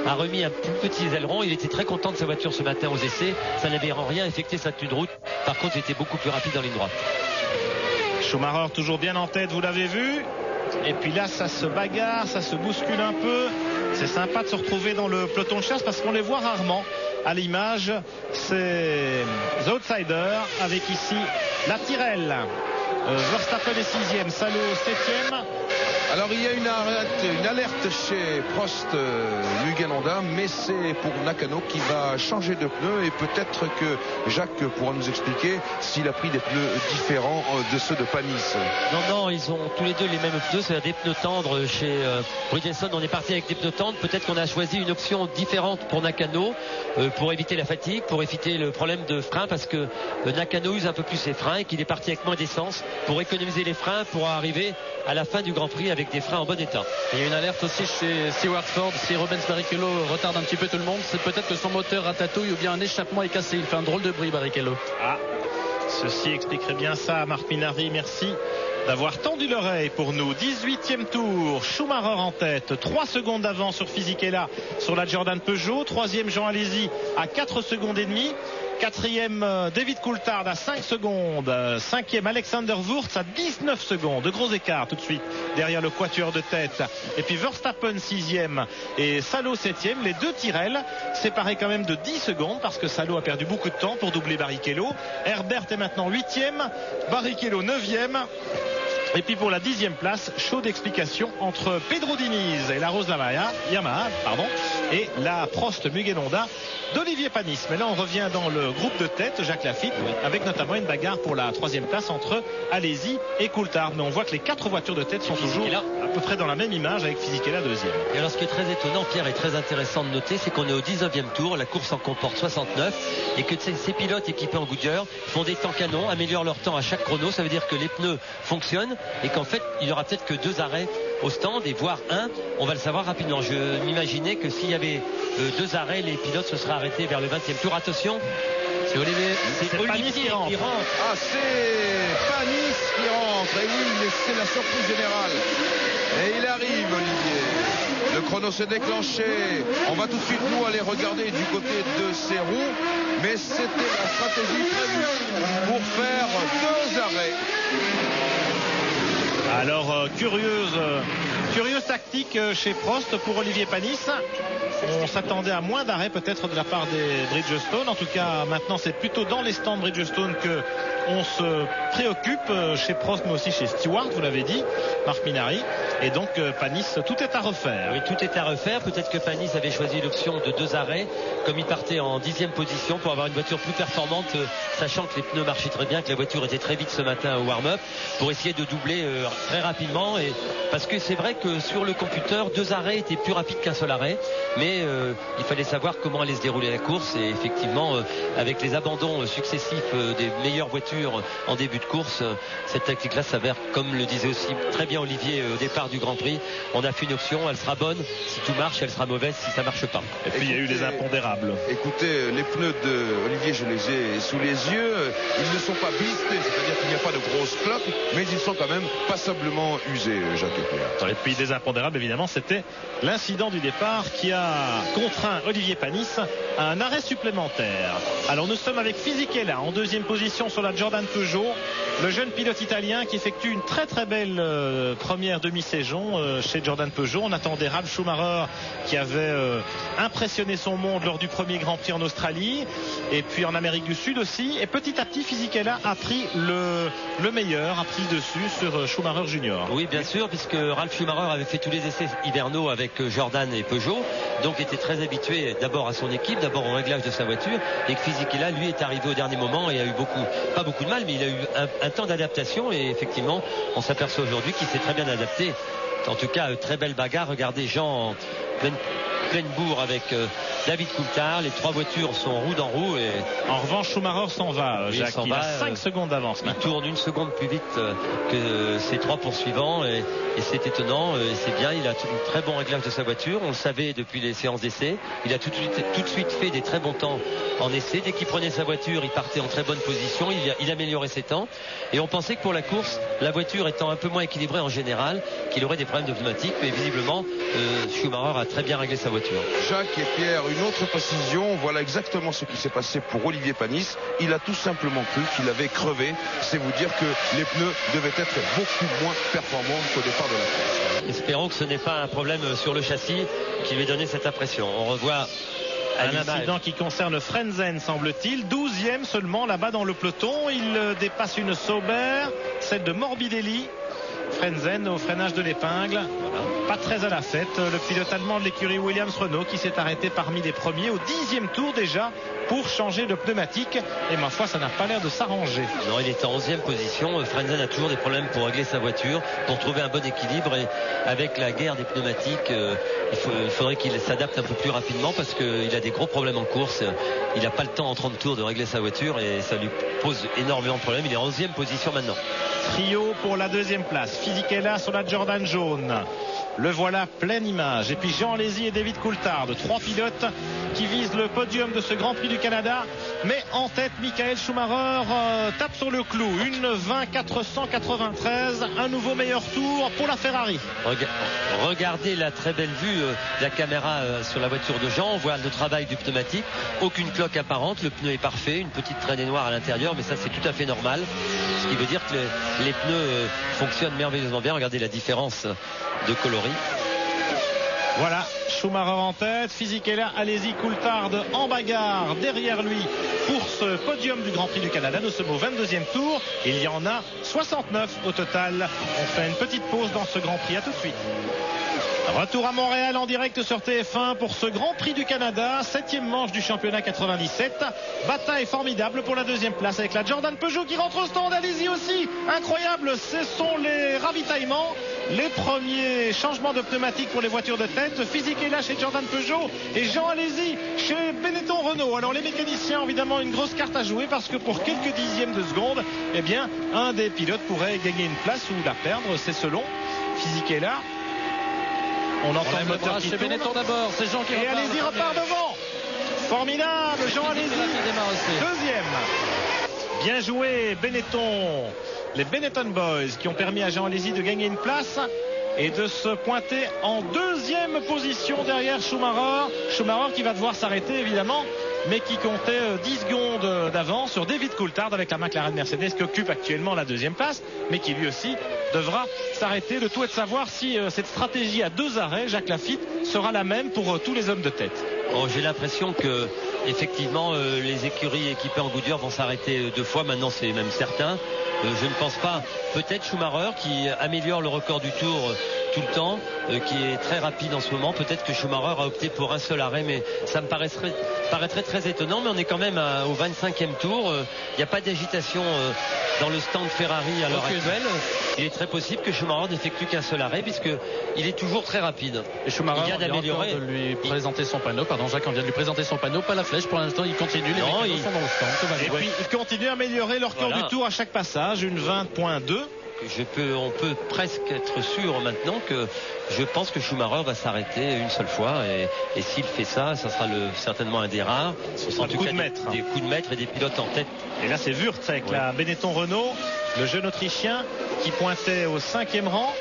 a remis un plus petit aileron. Il était très content de sa voiture ce matin aux essais. Ça n'avait en rien affecté sa tenue de route. Par contre, il était beaucoup plus rapide dans ligne droite. Schumacher toujours bien en tête, vous l'avez vu. Et puis là, ça se bagarre, ça se bouscule un peu. C'est sympa de se retrouver dans le peloton de chasse parce qu'on les voit rarement à l'image. C'est The Outsider avec ici la Tyrrell. Verstappen est 6e, Salo 7e. Alors il y a une alerte chez Prost Mugen Honda, mais c'est pour Nakano qui va changer de pneus et peut-être que Jacques pourra nous expliquer s'il a pris des pneus différents de ceux de Panis. Non, ils ont tous les deux les mêmes pneus, c'est des pneus tendres chez Bridgestone. On est parti avec des pneus tendres, peut-être qu'on a choisi une option différente pour Nakano pour éviter la fatigue, pour éviter le problème de frein, parce que Nakano use un peu plus ses freins et qu'il est parti avec moins d'essence pour économiser les freins pour arriver à la fin du Grand Prix avec des freins en bon état. Il y a une alerte aussi chez Stewart Ford. Si Rubens Barrichello retarde un petit peu tout le monde, c'est peut-être que son moteur ratatouille ou bien un échappement est cassé. Il fait un drôle de bruit, Barrichello. Ceci expliquerait bien ça, Marc Minardi. Merci d'avoir tendu l'oreille pour nous. 18e tour, Schumacher en tête, 3 secondes d'avance sur Fisichella sur la Jordan Peugeot. 3e Jean Alesi à 4 secondes et demie. 4e David Coulthard à 5 secondes. 5e Alexander Wurz à 19 secondes. De gros écarts tout de suite derrière le quatuor de tête. Et puis Verstappen 6e et Salo 7e. Les deux Tyrrell séparés quand même de 10 secondes parce que Salo a perdu beaucoup de temps pour doubler Barrichello. Herbert est maintenant 8e. Barrichello 9e. Et puis pour la 10e place, chaude explication entre Pedro Diniz et la Rose Yamaha, et la Prost Mugen Honda d'Olivier Panis. Mais là on revient dans le groupe de tête, Jacques Lafitte, avec notamment une bagarre pour la 3e place entre Alesi et Coulthard. Mais on voit que les 4 voitures de tête sont toujours à peu près dans la même image, avec Fisichella 2e. Et alors ce qui est très étonnant, Pierre, est très intéressant de noter, c'est qu'on est au 19e tour, la course en comporte 69, et que ces pilotes équipés en Goodyear font des temps canons, améliorent leur temps à chaque chrono. Ça veut dire que les pneus fonctionnent et qu'en fait il n'y aura peut-être que 2 arrêts au stand, et voire 1. On va le savoir rapidement. Je m'imaginais que s'il y avait 2 arrêts, les pilotes se seraient arrêtés vers le 20e tour. Attention, c'est Olivier, Panis qui rentre. Ah, c'est Panis qui rentre. Et oui, c'est la surprise générale. Et il arrive, Olivier. Le chrono s'est déclenché. On va tout de suite nous aller regarder du côté de ses roues. Mais c'était la stratégie prévue pour faire 2 arrêts. Alors, curieuse tactique chez Prost pour Olivier Panis. On s'attendait à moins d'arrêts peut-être de la part des Bridgestone. En tout cas, maintenant, c'est plutôt dans les stands Bridgestone que on se préoccupe chez Prost, mais aussi chez Stewart, vous l'avez dit, Marc Minardi. Et donc, Panis, tout est à refaire. Oui, tout est à refaire. Peut-être que Panis avait choisi l'option de 2 arrêts, comme il partait en 10e position pour avoir une voiture plus performante, sachant que les pneus marchaient très bien, que la voiture était très vite ce matin au warm-up, pour essayer de doubler très rapidement. Et parce que c'est vrai que sur le computer, 2 arrêts étaient plus rapides qu'un seul arrêt, mais il fallait savoir comment allait se dérouler la course. Et effectivement, avec les abandons successifs des meilleures voitures en début de course, cette tactique-là s'avère, comme le disait aussi très bien Olivier au départ du Grand Prix, on a fait une option, elle sera bonne si tout marche, elle sera mauvaise si ça marche pas. Et puis il y a eu les impondérables. Écoutez, les pneus de Olivier, je les ai sous les yeux. Ils ne sont pas blistrés, c'est-à-dire qu'il n'y a pas de grosses cloques, mais ils sont quand même passablement usés, Jacques et Pierre. Et puis des impondérables, évidemment, c'était l'incident du départ qui a contraint Olivier Panis à un arrêt supplémentaire. Alors nous sommes avec Fisichella en 2e position sur la Jordan Peugeot, le jeune pilote italien qui effectue une très très belle première demi-saison chez Jordan Peugeot. On attendait Ralf Schumacher qui avait impressionné son monde lors du premier Grand Prix en Australie et puis en Amérique du Sud aussi. Et petit à petit, Fisichella a pris le meilleur, a pris le dessus sur Schumacher Junior. Oui, bien sûr, puisque Ralf Schumacher avait fait tous les essais hivernaux avec Jordan et Peugeot, donc était très habitué d'abord à son équipe, d'abord au réglage de sa voiture, et que Fisichella lui est arrivé au dernier moment et a eu pas beaucoup de mal, mais il a eu un temps d'adaptation, et effectivement on s'aperçoit aujourd'hui qu'il s'est très bien adapté. En tout cas, très belle bagarre. Regardez Jean en pleine bourre avec David Coulthard. Les 3 voitures sont roue dans roue. Et en revanche, Schumacher s'en va, Jacques. Il a 5 secondes d'avance. Il tourne 1 seconde plus vite que ses 3 poursuivants, et c'est étonnant. Et c'est bien, il a un très bon réglage de sa voiture. On le savait depuis les séances d'essai. Il a tout de suite fait des très bons temps en essai. Dès qu'il prenait sa voiture, il partait en très bonne position. Il améliorait ses temps. Et on pensait que pour la course, la voiture étant un peu moins équilibrée en général, qu'il aurait des problèmes de pneumatique. Mais visiblement, Schumacher a très bien réglé sa voiture. Jacques et Pierre, une autre précision. Voilà exactement ce qui s'est passé pour Olivier Panis. Il a tout simplement cru qu'il avait crevé. C'est vous dire que les pneus devaient être beaucoup moins performants qu'au départ de la course. Espérons que ce n'est pas un problème sur le châssis qui lui ait donné cette impression. On revoit un incident qui concerne Frenzen, semble-t-il. 12e seulement là-bas dans le peloton. Il dépasse une Sauber, celle de Morbidelli. Frenzen au freinage de l'épingle. Pas très à la fête. Le pilote allemand de l'écurie Williams-Renault qui s'est arrêté parmi les premiers au 10e tour déjà pour changer de pneumatique. Et ma foi, ça n'a pas l'air de s'arranger. Non, il est en 11e position. Frenzen a toujours des problèmes pour régler sa voiture, pour trouver un bon équilibre. Et avec la guerre des pneumatiques, il faudrait qu'il s'adapte un peu plus rapidement parce qu'il a des gros problèmes en course. Il n'a pas le temps en 30 tours de régler sa voiture et ça lui pose énormément de problèmes. Il est en 11e position maintenant. Trio pour la 2e place. Fisichella sur la Jordan jaune. Le voilà pleine image. Et puis Jean Alesi et David Coulthard, 3 pilotes qui visent le podium de ce Grand Prix du Canada. Mais en tête, Michael Schumacher tape sur le clou. Une 20,493. Un nouveau meilleur tour pour la Ferrari. Regardez la très belle vue de la caméra sur la voiture de Jean. On voit le travail du pneumatique. Aucune cloque apparente. Le pneu est parfait. Une petite traînée noire à l'intérieur. Mais ça, c'est tout à fait normal. Ce qui veut dire que les pneus fonctionnent merveilleusement bien. Regardez la différence de coloris. Voilà, Schumacher en tête, Fisichella, Alesi, Coulthard en bagarre derrière lui pour ce podium du Grand Prix du Canada. Nous sommes au 22e tour. Il y en a 69 au total. On fait une petite pause dans ce Grand Prix. À tout de suite. Retour à Montréal en direct sur TF1 pour ce Grand Prix du Canada, 7e manche du championnat 97. Bataille formidable pour la 2e place avec la Jordan Peugeot qui rentre au stand. Alesi aussi, incroyable, ce sont les ravitaillements, les premiers changements de pneumatique pour les voitures de tête. Fisichella chez Jordan Peugeot et Jean Alesi chez Benetton Renault. Alors les mécaniciens ont évidemment une grosse carte à jouer parce que pour quelques dixièmes de seconde, eh bien, un des pilotes pourrait gagner une place ou la perdre, c'est selon Fisichella. On entend le moteur qui tourne. Benetton d'abord, c'est Jean qui et Alesi repart devant. Formidable, Jean Alesi, 2e. Bien joué, Benetton. Les Benetton Boys qui ont permis à Jean Alesi de gagner une place et de se pointer en 2e position derrière Schumacher. Schumacher qui va devoir s'arrêter évidemment, mais qui comptait 10 secondes d'avance sur David Coulthard avec la McLaren Mercedes qui occupe actuellement la 2e place, mais qui lui aussi devra s'arrêter. Le tout est de savoir si cette stratégie à 2 arrêts, Jacques Laffite, sera la même pour tous les hommes de tête. Oh, j'ai l'impression que effectivement les écuries équipées en Goodyear vont s'arrêter 2 fois. Maintenant, c'est même certain. Je ne pense pas. Peut-être Schumacher qui améliore le record du tour tout le temps, qui est très rapide en ce moment. Peut-être que Schumacher a opté pour un seul arrêt, mais ça me paraîtrait très étonnant. Mais on est quand même au 25e tour. Il n'y a pas d'agitation dans le stand Ferrari à l'heure actuelle. Il est très possible que Schumacher n'effectue qu'un seul arrêt puisqu'il est toujours très rapide. Et Schumacher vient d'améliorer. De lui présenter son panneau. Pardon, Jacques, on vient de lui présenter son panneau. Pas la flèche pour l'instant. Il continue. Les mécanos sont dans le stand. Et puis il continue à améliorer le record du tour à chaque passage. Une 20.2. On peut presque être sûr maintenant que je pense que Schumacher va s'arrêter une seule fois et s'il fait ça, ça sera certainement un des rares. Ce sera des coups de maître et des pilotes en tête. Et là c'est Wurtz avec la Benetton Renault, le jeune Autrichien qui pointait au 5e rang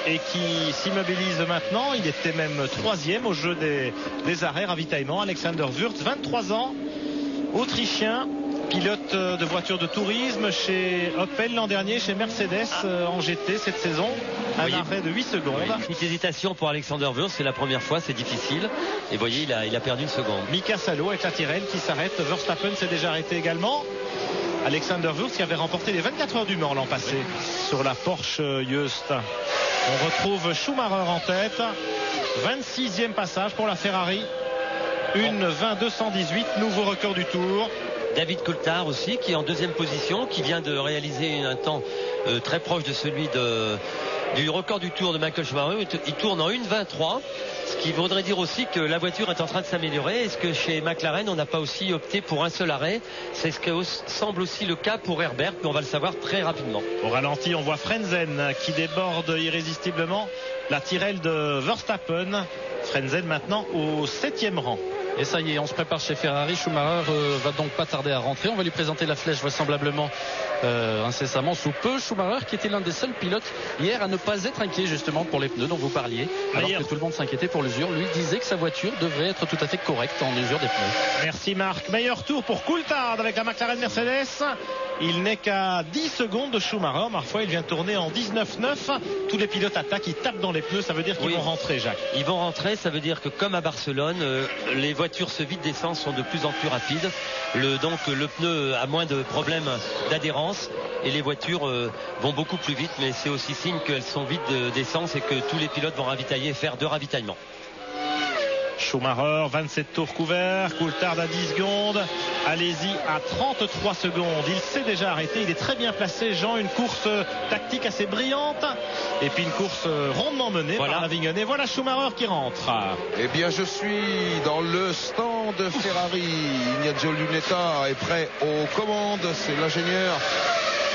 et qui s'immobilise maintenant. Il était même 3e au jeu des arrêts ravitaillement. Alexander Wurtz, 23 ans, Autrichien. Pilote de voiture de tourisme chez Opel l'an dernier, chez Mercedes en GT cette saison. Un arrêt de 8 secondes. Oui, petite hésitation pour Alexander Wurtz, c'est la première fois, c'est difficile. Et vous voyez, il a perdu une seconde. Mika Salo avec la Tyrrell qui s'arrête. Verstappen s'est déjà arrêté également. Alexander Wurtz qui avait remporté les 24 heures du Mans l'an passé sur la Porsche Just. On retrouve Schumacher en tête. 26e passage pour la Ferrari. Une 20.218, nouveau record du tour. David Coulthard aussi qui est en 2e position, qui vient de réaliser un temps très proche de celui du record du tour de Michael Schumacher. Il tourne en 1.23, ce qui voudrait dire aussi que la voiture est en train de s'améliorer. Est-ce que chez McLaren on n'a pas aussi opté pour un seul arrêt? C'est ce que semble aussi le cas pour Herbert, mais on va le savoir très rapidement. Au ralenti, on voit Frenzen qui déborde irrésistiblement la Tyrrell de Verstappen. Frenzen maintenant au 7e rang. Et ça y est, on se prépare chez Ferrari. Schumacher va donc pas tarder à rentrer. On va lui présenter la flèche vraisemblablement incessamment sous peu. Schumacher qui était l'un des seuls pilotes hier à ne pas être inquiet justement pour les pneus dont vous parliez. Alors que tout le monde s'inquiétait pour l'usure. Lui disait que sa voiture devrait être tout à fait correcte en usure des pneus. Merci Marc. Meilleur tour pour Coulthard avec la McLaren Mercedes. Il n'est qu'à 10 secondes de Schumacher. Parfois, il vient tourner en 19,9. Tous les pilotes attaquent, ils tapent dans les pneus. Ça veut dire qu'ils vont rentrer, Jacques. Ils vont rentrer, ça veut dire que comme à Barcelone, les voitures se vident d'essence, sont de plus en plus rapides. Donc le pneu a moins de problèmes d'adhérence et les voitures vont beaucoup plus vite. Mais c'est aussi signe qu'elles sont vides d'essence et que tous les pilotes vont ravitailler et faire 2 ravitaillements. Schumacher, 27 tours couverts, Coulthard à 10 secondes, allez-y à 33 secondes. Il s'est déjà arrêté, il est très bien placé, Jean, une course tactique assez brillante et puis une course rondement menée par l'Avignonnais. Voilà Schumacher qui rentre. Eh bien, je suis dans le stand Ferrari. Ignazio Lunetta est prêt aux commandes, c'est l'ingénieur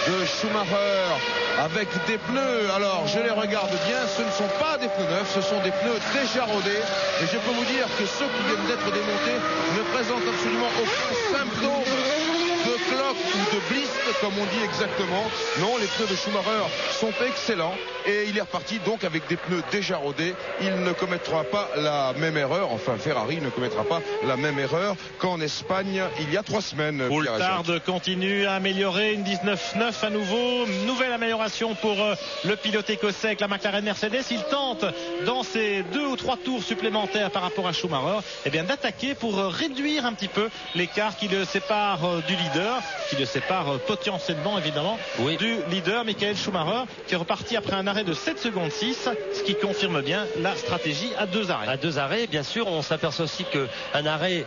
de Schumacher avec des pneus. Alors je les regarde bien, ce ne sont pas des pneus neufs, ce sont des pneus déjà rodés et je peux vous dire que ceux qui viennent d'être démontés ne présentent absolument aucun symptôme de cloque ou de bliste comme on dit exactement. Non, les pneus de Schumacher sont excellents et il est reparti donc avec des pneus déjà rodés. Il ne commettra pas la même erreur, enfin Ferrari ne commettra pas la même erreur qu'en Espagne il y a 3 semaines. Coulthard continue à améliorer, une 19,9 à nouveau, nouvelle amélioration pour le pilote écossais avec la McLaren Mercedes. Il tente dans ces 2 ou 3 tours supplémentaires par rapport à Schumacher d'attaquer pour réduire un petit peu l'écart qui le sépare du leader, qui le sépare potentiellement évidemment du leader Michael Schumacher, qui est reparti après un arrêt de 7 secondes 6, ce qui confirme bien la stratégie à 2 arrêts. À 2 arrêts, bien sûr, on s'aperçoit aussi qu'un arrêt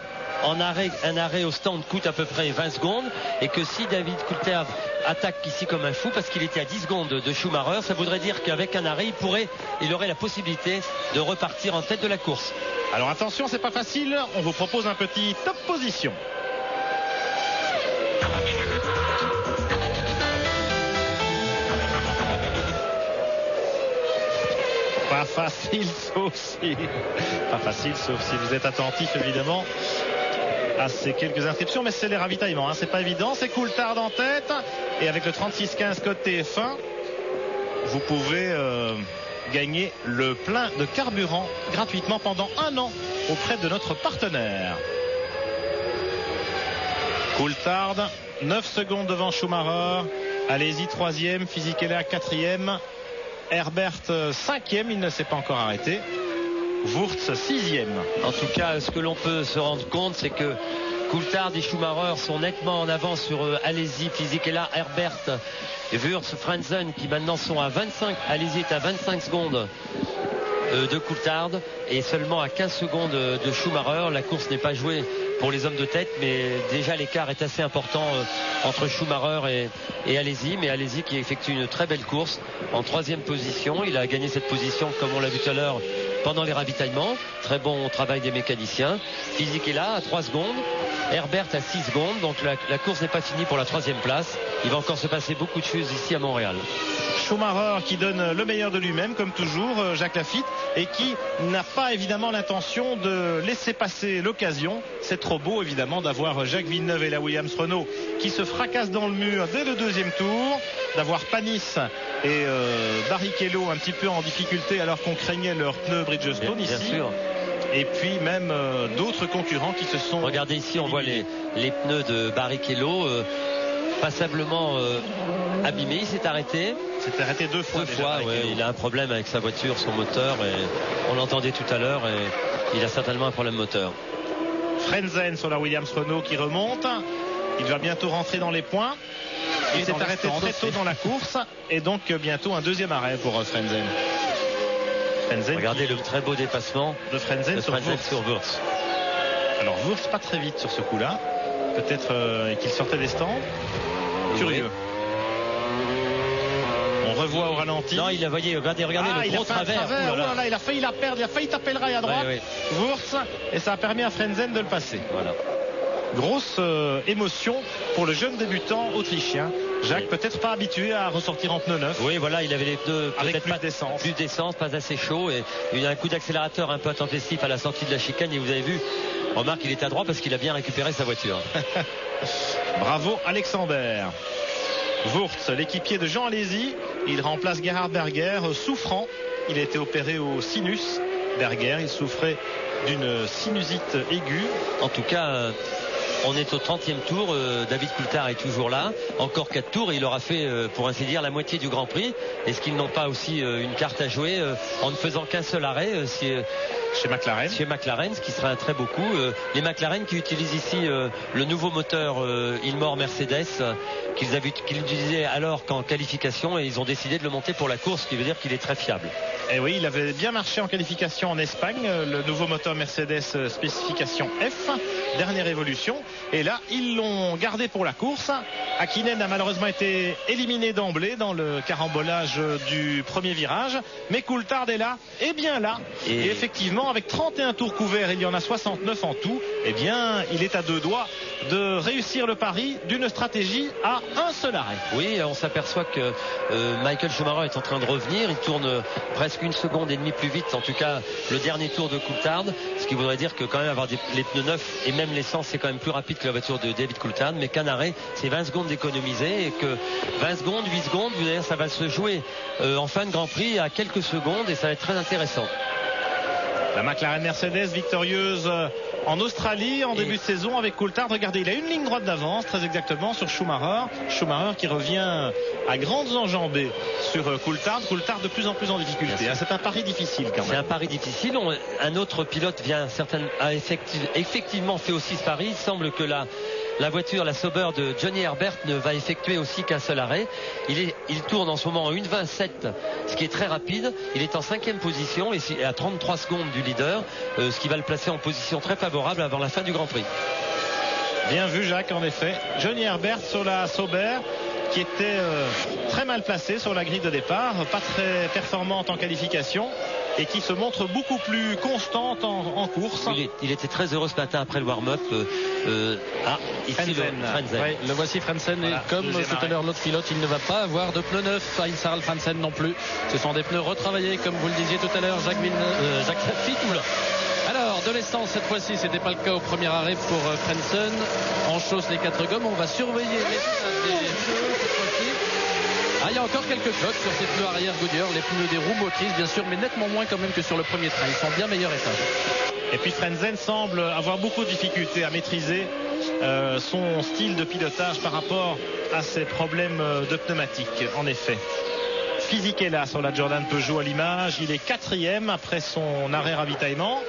au stand coûte à peu près 20 secondes et que si David Coulthard attaque ici comme un fou parce qu'il était à 10 secondes de Schumacher, ça voudrait dire qu'avec un arrêt il aurait la possibilité de repartir en tête de la course. Alors attention, c'est pas facile, on vous propose un petit top position. Pas facile sauf si vous êtes attentif évidemment à ces quelques inscriptions, mais c'est les ravitaillements, hein, c'est pas évident. C'est Coulthard en tête et avec le 3615 code TF1 vous pouvez gagner le plein de carburant gratuitement pendant 1 an auprès de notre partenaire. Coulthard 9 secondes devant Schumacher, allez-y 3e, Fisichella 4e, Herbert 5e, il ne s'est pas encore arrêté. Wurz 6e. En tout cas, ce que l'on peut se rendre compte, c'est que Coulthard et Schumacher sont nettement en avance sur Alesi, Fisichella, Herbert, Wurz, Frentzen qui maintenant sont à 25. Alesi est à 25 secondes de Coulthard et seulement à 15 secondes de Schumacher. La course n'est pas jouée pour les hommes de tête, mais déjà l'écart est assez important entre Schumacher et Alesi, mais Alesi qui effectue une très belle course en 3e position. Il a gagné cette position, comme on l'a vu tout à l'heure, pendant les ravitaillements. Très bon travail des mécaniciens. Fisichella à 3 secondes, Herbert à 6 secondes, donc la course n'est pas finie pour la 3e place. Il va encore se passer beaucoup de choses ici à Montréal. Schumacher qui donne le meilleur de lui-même comme toujours, Jacques Lafitte, et qui n'a pas évidemment l'intention de laisser passer l'occasion. C'est trop beau évidemment d'avoir Jacques Villeneuve et la Williams Renault qui se fracassent dans le mur dès le 2e tour, d'avoir Panis et Barrichello un petit peu en difficulté alors qu'on craignait leur pneu Bridgestone bien ici. Sûr. Et puis même d'autres concurrents qui se sont... Regardez ici, on voit les pneus de Barrichello passablement abîmés. Il s'est arrêté. S'est arrêté 2 fois. Il a un problème avec sa voiture, son moteur, et on l'entendait tout à l'heure, et il a certainement un problème moteur. Frentzen sur la Williams Renault qui remonte. Il va bientôt rentrer dans les points. Il s'est arrêté très tôt dans la course et donc bientôt un 2e arrêt pour Frentzen. Regardez le très beau dépassement de Frentzen sur Wurz. Alors Wurz pas très vite sur ce coup-là. Peut-être qu'il sortait des stands. Curieux. On revoit au ralenti. Non, il a regardez le gros travers. Là, il a failli la perdre, il a failli taper le rail à droite. Wurz, et ça a permis à Frentzen de le passer. Voilà. Grosse émotion pour le jeune débutant autrichien. Jacques, peut-être pas habitué à ressortir en pneus neufs. Oui, voilà, il avait les pneus avec plus d'essence, pas assez chaud, et il a un coup d'accélérateur un peu intempestif à la sortie de la chicane, et vous avez vu, remarque, il est à droit parce qu'il a bien récupéré sa voiture. Bravo Alexander. Wurz, l'équipier de Jean Alesi, il remplace Gerhard Berger, souffrant. Il a été opéré au sinus. Berger, il souffrait d'une sinusite aiguë. En tout cas, On est au 30e tour. David Coulthard est toujours là. Encore 4 tours et il aura fait, pour ainsi dire, la moitié du Grand Prix. Est-ce qu'ils n'ont pas aussi une carte à jouer en ne faisant qu'un seul arrêt chez McLaren. Chez McLaren, ce qui sera un très beau coup. Les McLaren qui utilisent ici le nouveau moteur Ilmor Mercedes qu'ils utilisaient alors qu'en qualification, et ils ont décidé de le monter pour la course, ce qui veut dire qu'il est très fiable. Et oui, il avait bien marché en qualification en Espagne, le nouveau moteur Mercedes spécification F, dernière évolution. Et là, ils l'ont gardé pour la course. Hakkinen a malheureusement été éliminé d'emblée dans le carambolage du premier virage. Mais Coulthard est là, et bien là. Et effectivement, avec 31 tours couverts, il y en a 69 en tout. Eh bien, il est à 2 doigts de réussir le pari d'une stratégie à un seul arrêt. Oui, on s'aperçoit que Michael Schumacher est en train de revenir. Il tourne presque 1,5 secondes plus vite, en tout cas le dernier tour de Coulthard, ce qui voudrait dire que quand même avoir les pneus neufs et même l'essence, c'est quand même plus rapide que la voiture de David Coulthard, mais qu'un arrêt, c'est 20 secondes d'économiser, et que 20 secondes, 8 secondes, vous allez, ça va se jouer en fin de Grand Prix à quelques secondes, et ça va être très intéressant. La McLaren Mercedes victorieuse en Australie en début de saison avec Coulthard. Regardez, il a une ligne droite d'avance, très exactement, sur Schumacher. Schumacher qui revient à grandes enjambées sur Coulthard. Coulthard de plus en plus en difficulté. C'est un pari difficile quand même. C'est un pari difficile. Un autre pilote a effectivement fait aussi ce pari. Il semble que la voiture, la Sauber de Johnny Herbert, ne va effectuer aussi qu'un seul arrêt. Il tourne en ce moment en 1,27, ce qui est très rapide. Il est en 5e position et à 33 secondes du leader, ce qui va le placer en position très favorable avant la fin du Grand Prix. Bien vu, Jacques, en effet. Johnny Herbert sur la Sauber, qui était très mal placé sur la grille de départ, pas très performante en qualification, et qui se montre beaucoup plus constante en course. Il était très heureux ce matin après le warm-up. Ici Frentzen. Ouais, le voici Frentzen, voilà, et comme tout à l'heure l'autre pilote, il ne va pas avoir de pneus neufs. Heinz-Harald Frentzen non plus. Ce sont des pneus retravaillés, comme vous le disiez tout à l'heure, Jacques Fitoul. Alors, de l'essence, cette fois-ci, c'était pas le cas au premier arrêt pour Frentzen. On chausse les 4 gommes, on va surveiller l'état des pneus cette fois-ci. Il y a encore quelques cloques sur ces pneus arrière Goodyear, les pneus des roues motrices bien sûr, mais nettement moins quand même que sur le premier train. Ils sont bien meilleur état. Et puis Frentzen semble avoir beaucoup de difficultés à maîtriser son style de pilotage par rapport à ses problèmes de pneumatique, en effet. Fisichella sur la Jordan Peugeot à l'image, il est 4e après son arrêt ravitaillement.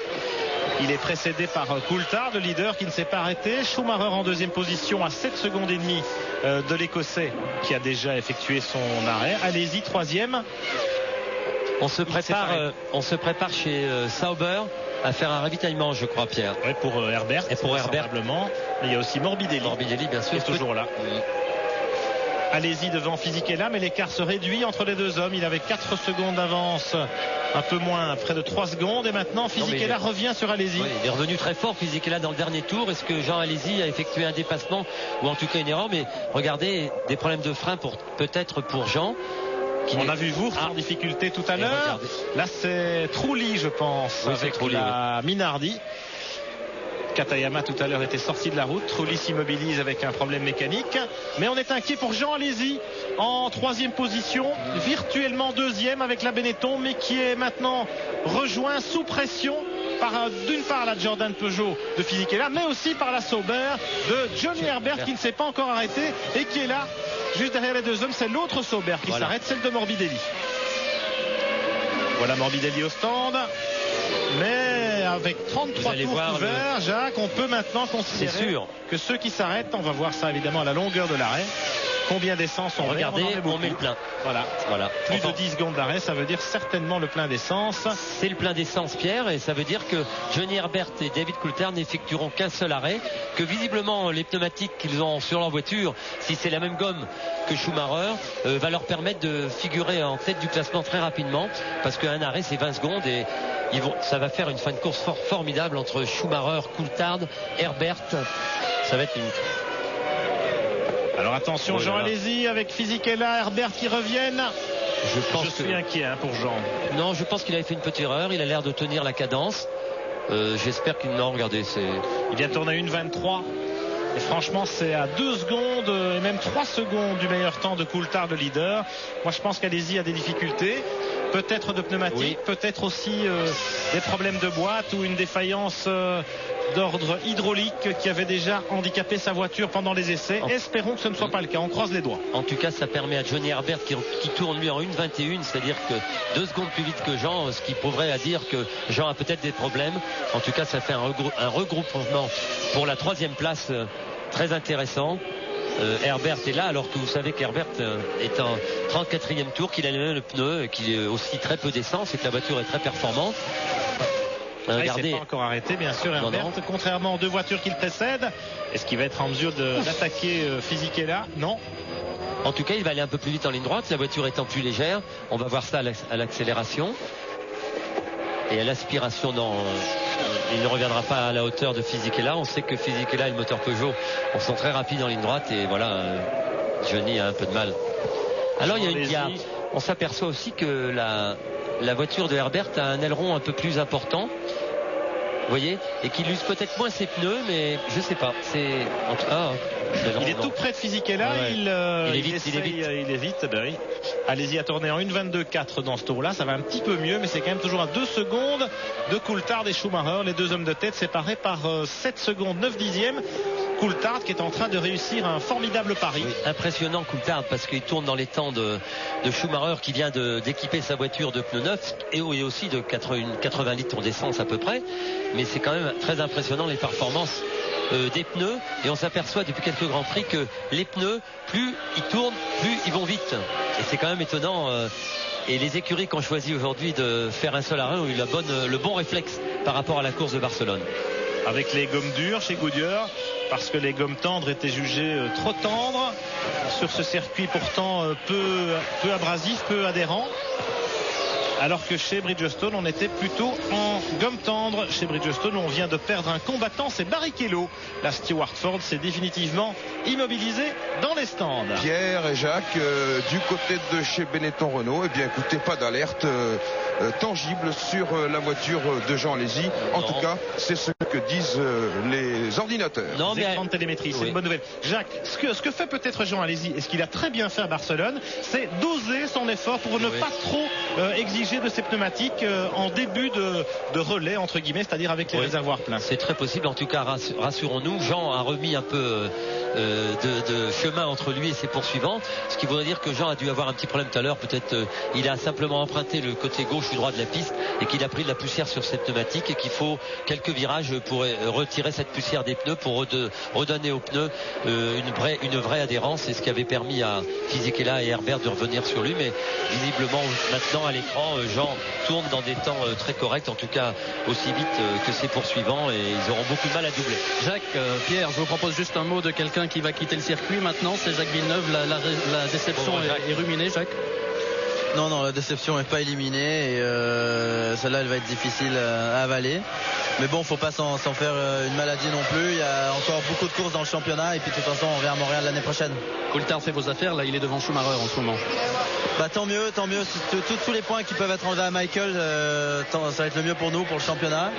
Il est précédé par Coulthard, le leader, qui ne s'est pas arrêté. Schumacher en 2e position à 7 secondes et demie de l'Écossais qui a déjà effectué son arrêt. Allez-y, 3e. On se prépare chez Sauber à faire un ravitaillement, je crois, Pierre. Oui, pour Herbert. Et pour Herbert. Mais il y a aussi Morbidelli. Morbidelli, bien sûr. Qui est toujours là. Allez-y devant Fisichella, mais l'écart se réduit entre les deux hommes. Il avait 4 secondes d'avance, un peu moins, près de 3 secondes. Et maintenant, Fisichella revient sur Allez-y. Oui, il est revenu très fort, Fisichella, dans le dernier tour. Est-ce que Jean Allez-y a effectué un dépassement ou en tout cas une erreur? Mais regardez, des problèmes de frein peut-être pour Jean. On a vu Wurth en difficulté tout à l'heure. Là, c'est Trulli, je pense, avec la Minardi. Katayama tout à l'heure était sorti de la route. Trulli s'immobilise avec un problème mécanique. Mais on est inquiet pour Jean Alesi en 3e position, virtuellement 2e avec la Benetton, mais qui est maintenant rejoint sous pression par d'une part la Jordan Peugeot de Fisichella, mais aussi par la Sauber de Johnny Herbert qui ne s'est pas encore arrêté et qui est là juste derrière les deux hommes. C'est l'autre Sauber qui s'arrête, celle de Morbidelli. Voilà Morbidelli au stand. Mais avec 33 tours couverts, Jacques, on peut maintenant considérer que ceux qui s'arrêtent, on va voir ça évidemment à la longueur de l'arrêt, combien d'essence on met. On met le plein. Voilà. Plus de 10 secondes d'arrêt, ça veut dire certainement le plein d'essence. C'est le plein d'essence, Pierre, et ça veut dire que Johnny Herbert et David Coulthard n'effectueront qu'un seul arrêt, que visiblement les pneumatiques qu'ils ont sur leur voiture, si c'est la même gomme que Schumacher, va leur permettre de figurer en tête du classement très rapidement, parce qu'un arrêt c'est 20 secondes et ça va faire une fin de course formidable entre Schumacher, Coulthard, Herbert. Ça va être une... Alors attention, Jean Alesi avec Fisichella, Herbert qui reviennent. Je suis inquiet pour Jean. Non, je pense qu'il avait fait une petite erreur. Il a l'air de tenir la cadence. J'espère qu'il... Non, regardez, il vient tourner 1,23. Et franchement, c'est à 2 secondes et même 3 secondes du meilleur temps de Coulthard, le leader. Moi, je pense qu'Alesi a des difficultés. Peut-être de pneumatique, peut-être aussi des problèmes de boîte ou une défaillance d'ordre hydraulique qui avait déjà handicapé sa voiture pendant les essais. Espérons que ce ne soit pas le cas, on croise les doigts. En tout cas, ça permet à Johnny Herbert qui tourne lui en 1,21, c'est-à-dire que 2 secondes plus vite que Jean, ce qui prouverait à dire que Jean a peut-être des problèmes. En tout cas, ça fait un regroupement pour la 3e place très intéressant. Herbert est là, alors que vous savez qu'Herbert est en 34e tour, qu'il a le pneu, qu'il est aussi très peu d'essence et que la voiture est très performante. Regardez. Il n'est pas encore arrêté, bien sûr, Herbert, contrairement aux 2 voitures qu'il précède. Est-ce qu'il va être en mesure d'attaquer Fisichella? Non. En tout cas, il va aller un peu plus vite en ligne droite, la voiture étant plus légère. On va voir ça à l'accélération. Et à l'aspiration, il ne reviendra pas à la hauteur de Fisichella. On sait que Fisichella et le moteur Peugeot sont très rapides en ligne droite. Et voilà, Johnny a un peu de mal. Alors, on s'aperçoit aussi que la voiture de Herbert a un aileron un peu plus important. Vous voyez, et qu'il use peut-être moins ses pneus, mais je sais pas. Il est tout près de Fisichella. Ouais. Il est vite. Ben oui. Allez-y à tourner en 1,22,4 dans ce tour-là. Ça va un petit peu mieux, mais c'est quand même toujours à 2 secondes de Coulthard et Schumacher. Les 2 hommes de tête séparés par 7 secondes 9 dixièmes. Coulthard qui est en train de réussir un formidable pari. Oui, impressionnant Coulthard parce qu'il tourne dans les temps de Schumacher qui vient d'équiper sa voiture de pneus neufs et aussi de 80 litres d'essence à peu près. Mais c'est quand même très impressionnant les performances des pneus, et on s'aperçoit depuis quelques grands prix que les pneus, plus ils tournent, plus ils vont vite, et c'est quand même étonnant. Et les écuries qui ont choisi aujourd'hui de faire un seul arrêt ont eu le bon réflexe par rapport à la course de Barcelone. Avec les gommes dures chez Goodyear, parce que les gommes tendres étaient jugées trop tendres sur ce circuit pourtant peu abrasif, peu adhérent. Alors que chez Bridgestone, on était plutôt en gomme tendre. Chez Bridgestone, on vient de perdre un combattant, c'est Barrichello. La Stewart Ford s'est définitivement immobilisée dans les stands. Pierre et Jacques, du côté de chez Benetton Renault, eh bien écoutez, pas d'alerte tangible sur la voiture de Jean Alesi. En tout cas, c'est ce que disent les ordinateurs. Non, mais écrans de télémétrie, c'est une bonne nouvelle. Jacques, ce que fait peut-être Jean Alesi, et ce qu'il a très bien fait à Barcelone, c'est doser son effort pour ne pas trop exiger de ses pneumatiques en début de relais, entre guillemets, c'est-à-dire avec les réservoirs pleins. C'est très possible, en tout cas, rassurons-nous. Jean a remis un peu de chemin entre lui et ses poursuivants, ce qui voudrait dire que Jean a dû avoir un petit problème tout à l'heure. Peut-être il a simplement emprunté le côté gauche ou droit de la piste et qu'il a pris de la poussière sur ses pneumatiques et qu'il faut quelques virages pour retirer cette poussière des pneus pour redonner aux pneus une vraie adhérence, et ce qui avait permis à Fisichella et Herbert de revenir sur lui. Mais visiblement maintenant à l'écran, Jean tourne dans des temps très corrects, en tout cas aussi vite que ses poursuivants, et ils auront beaucoup de mal à doubler. Jacques, Pierre, je vous propose juste un mot de quelqu'un qui va quitter le circuit maintenant, c'est Jacques Villeneuve. La déception est ruminée, Jacques? Non, la déception n'est pas éliminée, et celle-là elle va être difficile à avaler. Mais bon, faut pas s'en faire une maladie non plus. Il y a encore beaucoup de courses dans le championnat, et puis de toute façon on revient à Montréal l'année prochaine. Coulthard fait vos affaires, là il est devant Schumacher en ce moment. Bah tant mieux. Tous les points qui peuvent être enlevés à Michael, ça va être le mieux pour nous, pour le championnat.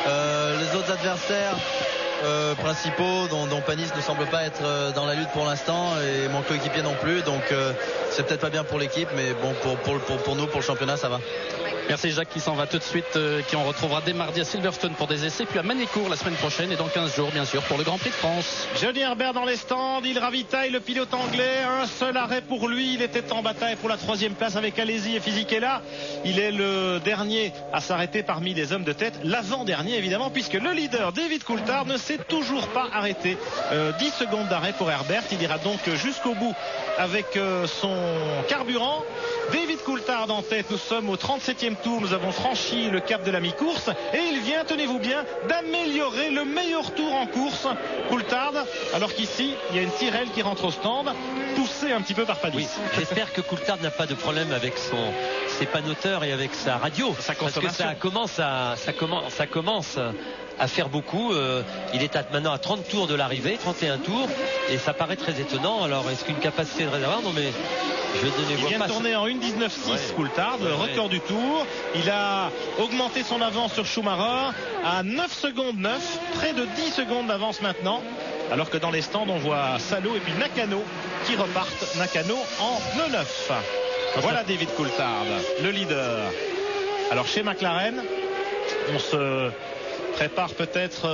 Les autres adversaires principaux dont Panis ne semble pas être dans la lutte pour l'instant, et mon coéquipier non plus, donc c'est peut-être pas bien pour l'équipe, mais bon, pour nous, pour le championnat, ça va. Merci Jacques qui s'en va tout de suite, qui on retrouvera dès mardi à Silverstone pour des essais, puis à Manicourt la semaine prochaine, et dans 15 jours bien sûr pour le Grand Prix de France. Johnny Herbert dans les stands, il ravitaille le pilote anglais, un seul arrêt pour lui, il était en bataille pour la 3e place avec Alesi et Fisichella. Il est le dernier à s'arrêter parmi les hommes de tête, l'avant-dernier évidemment, puisque le leader David Coulthard ne s'est toujours pas arrêté. 10 secondes d'arrêt pour Herbert, il ira donc jusqu'au bout avec son carburant. David Coulthard en tête, nous sommes au 37e tour, nous avons franchi le cap de la mi-course, et il vient, tenez-vous bien, d'améliorer le meilleur tour en course, Coulthard, alors qu'ici il y a une Tyrrell qui rentre au stand, poussée un petit peu par Panis. Oui, j'espère que Coulthard n'a pas de problème avec ses panneauteurs et avec sa radio, parce que ça commence à faire beaucoup. Il est maintenant à 30 tours de l'arrivée, 31 tours, et ça paraît très étonnant. Alors est-ce qu'une capacité de réservoir? Non, mais je ne vois pas. Il vient de tourner en 1,19,6 Coulthard, record du tour. Il a augmenté son avance sur Schumacher à 9 secondes 9, près de 10 secondes d'avance maintenant. Alors que dans les stands, on voit Salo et puis Nakano qui repartent. Nakano en pneu neuf. Voilà David Coulthard, le leader. Alors chez McLaren, on se prépare peut-être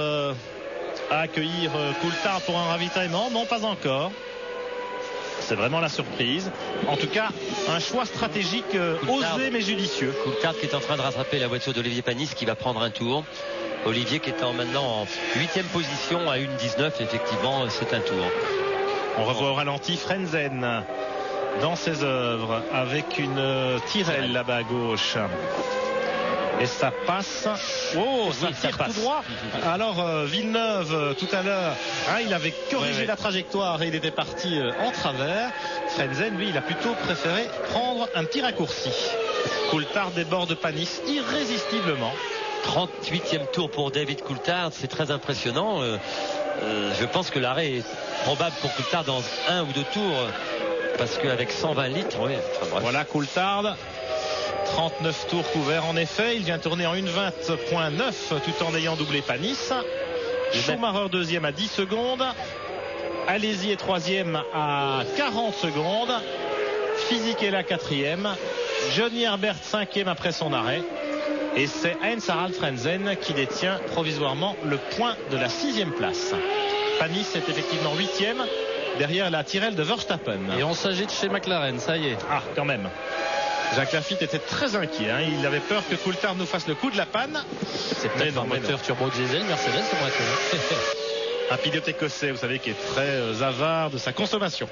à accueillir Coulthard pour un ravitaillement. Non, pas encore. C'est vraiment la surprise. En tout cas, un choix stratégique osé mais judicieux. Coulthard qui est en train de rattraper la voiture d'Olivier Panis qui va prendre un tour. Olivier qui est maintenant en 8e position à 1,19. Effectivement, c'est un tour. On revoit au ralenti Frenzen dans ses œuvres avec une Tyrrell là-bas à gauche. Et ça passe. Oh, ça tire tout droit. Alors Villeneuve tout à l'heure, il avait corrigé la trajectoire et il était parti en travers. Frenzen, lui, il a plutôt préféré prendre un petit raccourci. Coulthard déborde Panis irrésistiblement. 38e tour pour David Coulthard, c'est très impressionnant. Je pense que l'arrêt est probable pour Coulthard dans 1 ou 2 tours, parce qu'avec 120 litres, oui. Enfin, bref. Voilà Coulthard. 39 tours couverts en effet, il vient tourner en 1,20.9 tout en ayant doublé Panis. Schumacher deuxième à 10 secondes. Alesi est troisième à 40 secondes. Fisichella quatrième. Johnny Herbert cinquième après son arrêt. Et c'est Heinz-Harald Frenzen qui détient provisoirement le point de la 6e place. Panis est effectivement 8e derrière la Tyrrell de Verstappen. Et on s'agite chez McLaren, ça y est. Ah, quand même. Jacques Lafitte était très inquiet. Il avait peur que Coulthard nous fasse le coup de la panne. C'est peut-être un moteur turbo diesel Mercedes, ça pourrait être. Un pilote écossais, vous savez, qui est très avare de sa consommation.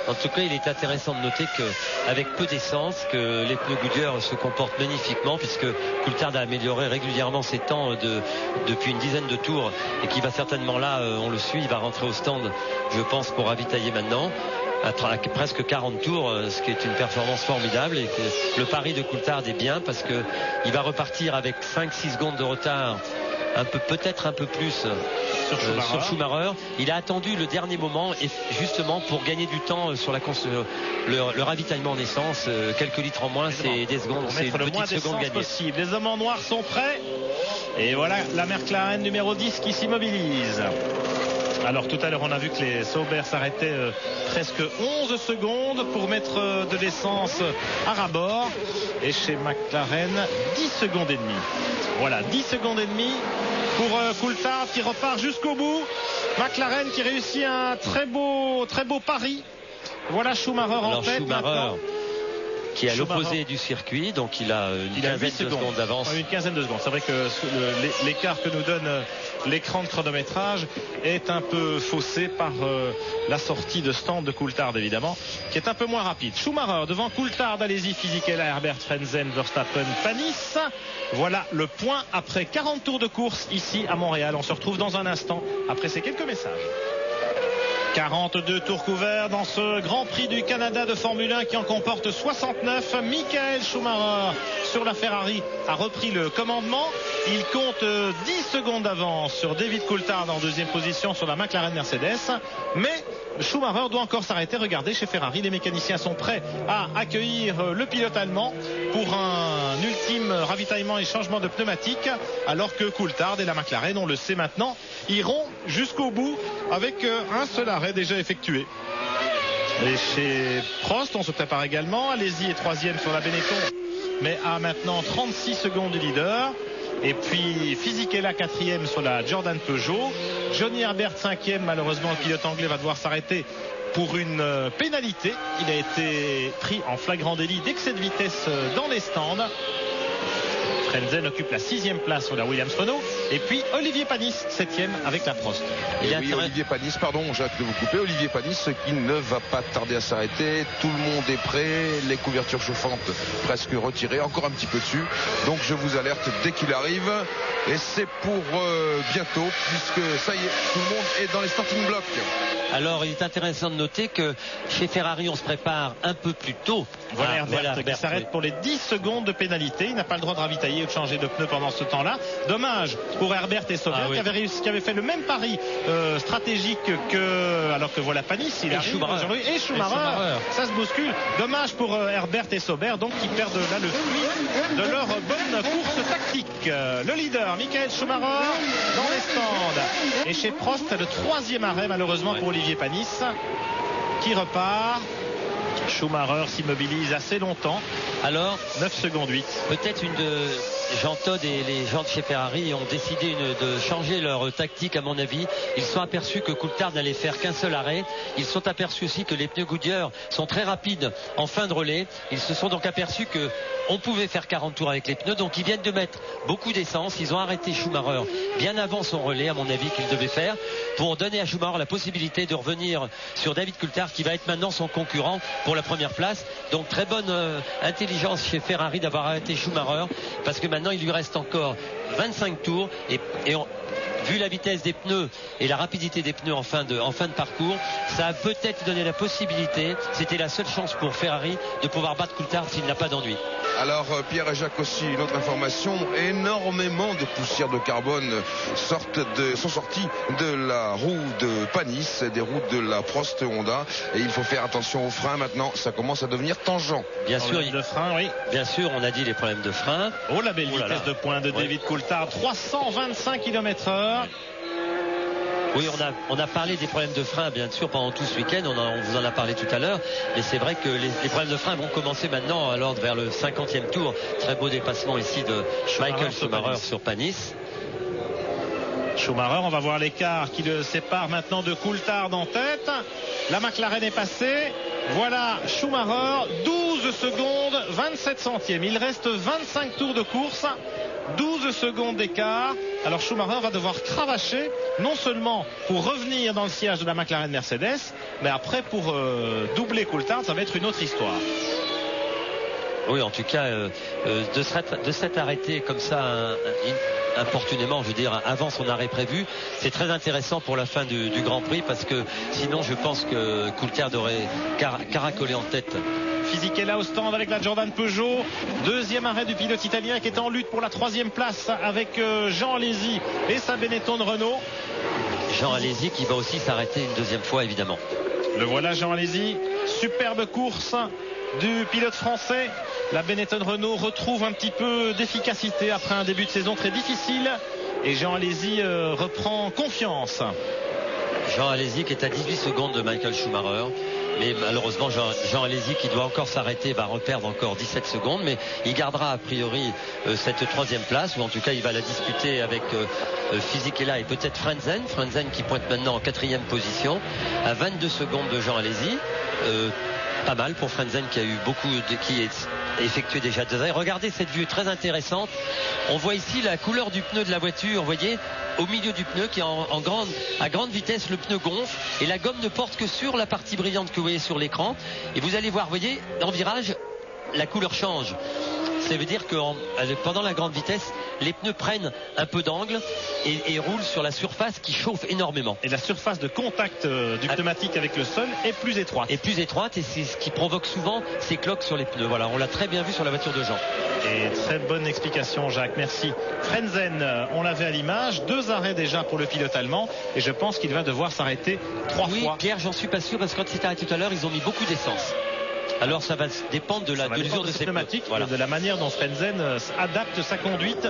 En tout cas, il est intéressant de noter qu'avec peu d'essence, que les pneus Goodyear se comportent magnifiquement, puisque Coulthard a amélioré régulièrement ses temps depuis une dizaine de tours, et qui va certainement là, on le suit, il va rentrer au stand, je pense, pour ravitailler maintenant. À presque 40 tours, ce qui est une performance formidable, et que le pari de Coulthard est bien parce que il va repartir avec 5-6 secondes de retard, peut-être un peu plus sur Schumacher. Il a attendu le dernier moment et justement pour gagner du temps sur le ravitaillement en essence, quelques litres en moins, c'est des secondes, c'est une petite seconde gagnée. Possible. Les hommes en noir sont prêts et voilà la McLaren numéro 10 qui s'immobilise. Alors tout à l'heure on a vu que les Sauber s'arrêtaient presque 11 secondes pour mettre de l'essence à ras-bord. Et chez McLaren 10 secondes et demie. Voilà, 10 secondes et demie pour Coulthard qui repart jusqu'au bout. McLaren qui réussit un très beau pari. Voilà Schumacher en tête maintenant. Qui est à l'opposé du circuit, donc il a une quinzaine de secondes d'avance. Une quinzaine de secondes. C'est vrai que l'écart que nous donne l'écran de chronométrage est un peu faussé par la sortie de stand de Coulthard, évidemment, qui est un peu moins rapide. Schumacher devant Coulthard, Alesi, Fisichella, Herbert, Frenzen, Verstappen, Panis. Voilà le point après 40 tours de course ici à Montréal. On se retrouve dans un instant après ces quelques messages. 42 tours couverts dans ce Grand Prix du Canada de Formule 1 qui en comporte 69. Michael Schumacher sur la Ferrari a repris le commandement. Il compte 10 secondes d'avance sur David Coulthard en deuxième position sur la McLaren Mercedes. Mais Schumacher doit encore s'arrêter. Regardez, chez Ferrari, les mécaniciens sont prêts à accueillir le pilote allemand pour un ultime ravitaillement et changement de pneumatique, alors que Coulthard et la McLaren, on le sait maintenant, iront jusqu'au bout avec un seul arrêt déjà effectué. Et chez Prost, on se prépare également. Alesi est troisième sur la Benetton, mais à maintenant 36 secondes du leader. Et puis Fisichella quatrième sur la Jordan Peugeot. Johnny Herbert cinquième. Malheureusement, le pilote anglais va devoir s'arrêter pour une pénalité. Il a été pris en flagrant délit d'excès de vitesse dans les stands. Frenzen occupe la 6e place sur la Williams-Renault. Et puis Olivier Panis 7e avec la Prost. Olivier Panis, pardon Jacques de vous couper. Olivier Panis qui ne va pas tarder à s'arrêter. Tout le monde est prêt. Les couvertures chauffantes presque retirées. Encore un petit peu dessus. Donc je vous alerte dès qu'il arrive. Et c'est pour bientôt, puisque ça y est, tout le monde est dans les starting blocks. Alors il est intéressant de noter que chez Ferrari on se prépare un peu plus tôt. Voilà Herbert qui s'arrête pour les 10 secondes de pénalité. Il n'a pas le droit de ravitailler ou de changer de pneu pendant ce temps-là. Dommage pour Herbert et Sauber qui avaient fait le même pari stratégique alors que voilà Panis, il arrive et Schumacher. Ça se bouscule. Dommage pour Herbert et Sauber, donc qui perdent là le fruit de leur bonne course tactique. Le leader Michael Schumacher dans les stands. Et chez Prost, le 3e arrêt malheureusement pour Olivier Panis qui repart. Schumacher s'immobilise assez longtemps. Alors 9 secondes 8. Peut-être Jean Todt et les gens de chez Ferrari ont décidé de changer leur tactique, à mon avis. Ils se sont aperçus que Coulthard n'allait faire qu'un seul arrêt. Ils se sont aperçus aussi que les pneus Goodyear sont très rapides en fin de relais. Ils se sont donc aperçus que on pouvait faire 40 tours avec les pneus. Donc ils viennent de mettre beaucoup d'essence. Ils ont arrêté Schumacher bien avant son relais, à mon avis, qu'il devait faire, pour donner à Schumacher la possibilité de revenir sur David Coulthard, qui va être maintenant son concurrent pour la première place. Donc très bonne intelligence chez Ferrari d'avoir arrêté Schumacher, parce que maintenant il lui reste encore 25 tours et vu la vitesse des pneus et la rapidité des pneus en fin de parcours, ça a peut-être donné la possibilité, c'était la seule chance pour Ferrari de pouvoir battre Coulthard s'il n'a pas d'ennui. Alors Pierre et Jacques aussi, une autre information, énormément de poussières de carbone sont sorties de la roue de Panis, des roues de la Prost Honda, et il faut faire attention aux freins maintenant, ça commence à devenir tangent. Bien sûr, de frein, oui. Bien sûr, on a dit les problèmes de frein. Oh, la belle vitesse de pointe de David Coulthard, 325 km/h. Oui, on a parlé des problèmes de frein, bien sûr, pendant tout ce week-end. On vous en a parlé tout à l'heure. Mais c'est vrai que les problèmes de frein vont commencer maintenant, alors vers le 50e tour. Très beau dépassement ici de Michael Schumacher sur Panis. Schumacher, on va voir l'écart qui le sépare maintenant de Coulthard en tête. La McLaren est passée. Voilà Schumacher, 12 secondes, 27 centièmes. Il reste 25 tours de course. 12 secondes d'écart. Alors Schumacher va devoir cravacher, non seulement pour revenir dans le sillage de la McLaren Mercedes, mais après pour doubler Coulthard, ça va être une autre histoire. Oui, en tout cas, de s'être arrêté comme ça importunément, je veux dire, avant son arrêt prévu, c'est très intéressant pour la fin du Grand Prix, parce que sinon je pense que Coulthard aurait caracolé en tête. Fisichella au stand avec la Jordan Peugeot. Deuxième arrêt du pilote italien qui est en lutte pour la 3e place avec Jean Alesi et sa Benetton Renault. Jean Alesi qui va aussi s'arrêter une deuxième fois, évidemment. Le voilà, Jean Alesi. Superbe course du pilote français. La Benetton Renault retrouve un petit peu d'efficacité après un début de saison très difficile. Et Jean Alesi reprend confiance. Jean Alesi qui est à 18 secondes de Michael Schumacher. Mais malheureusement, Jean Alesi, qui doit encore s'arrêter, va reperdre encore 17 secondes. Mais il gardera a priori cette 3e place, ou en tout cas il va la disputer avec Fisichella et peut-être Frentzen. Frentzen qui pointe maintenant en 4e position à 22 secondes de Jean Alesi. Pas mal pour Frentzen qui a eu qui est effectué déjà 2 arrêts. Regardez cette vue très intéressante. On voit ici la couleur du pneu de la voiture. Vous voyez, au milieu du pneu qui est à grande vitesse, le pneu gonfle et la gomme ne porte que sur la partie brillante que vous voyez sur l'écran. Et vous allez voir, vous voyez, en virage, la couleur change. Ça veut dire que pendant la grande vitesse, les pneus prennent un peu d'angle et roulent sur la surface qui chauffe énormément. Et la surface de contact du pneumatique avec le sol est plus étroite. Et c'est ce qui provoque souvent ces cloques sur les pneus. Voilà, on l'a très bien vu sur la voiture de Jean. Et très bonne explication, Jacques, merci. Frentzen, on l'avait à l'image, 2 arrêts déjà pour le pilote allemand, et je pense qu'il va devoir s'arrêter 3 fois. Oui, Pierre, j'en suis pas sûr, parce que quand il s'est arrêté tout à l'heure, ils ont mis beaucoup d'essence. Alors ça va dépendre de l'usure de ses pneumatiques, voilà. De la manière dont Frentzen adapte sa conduite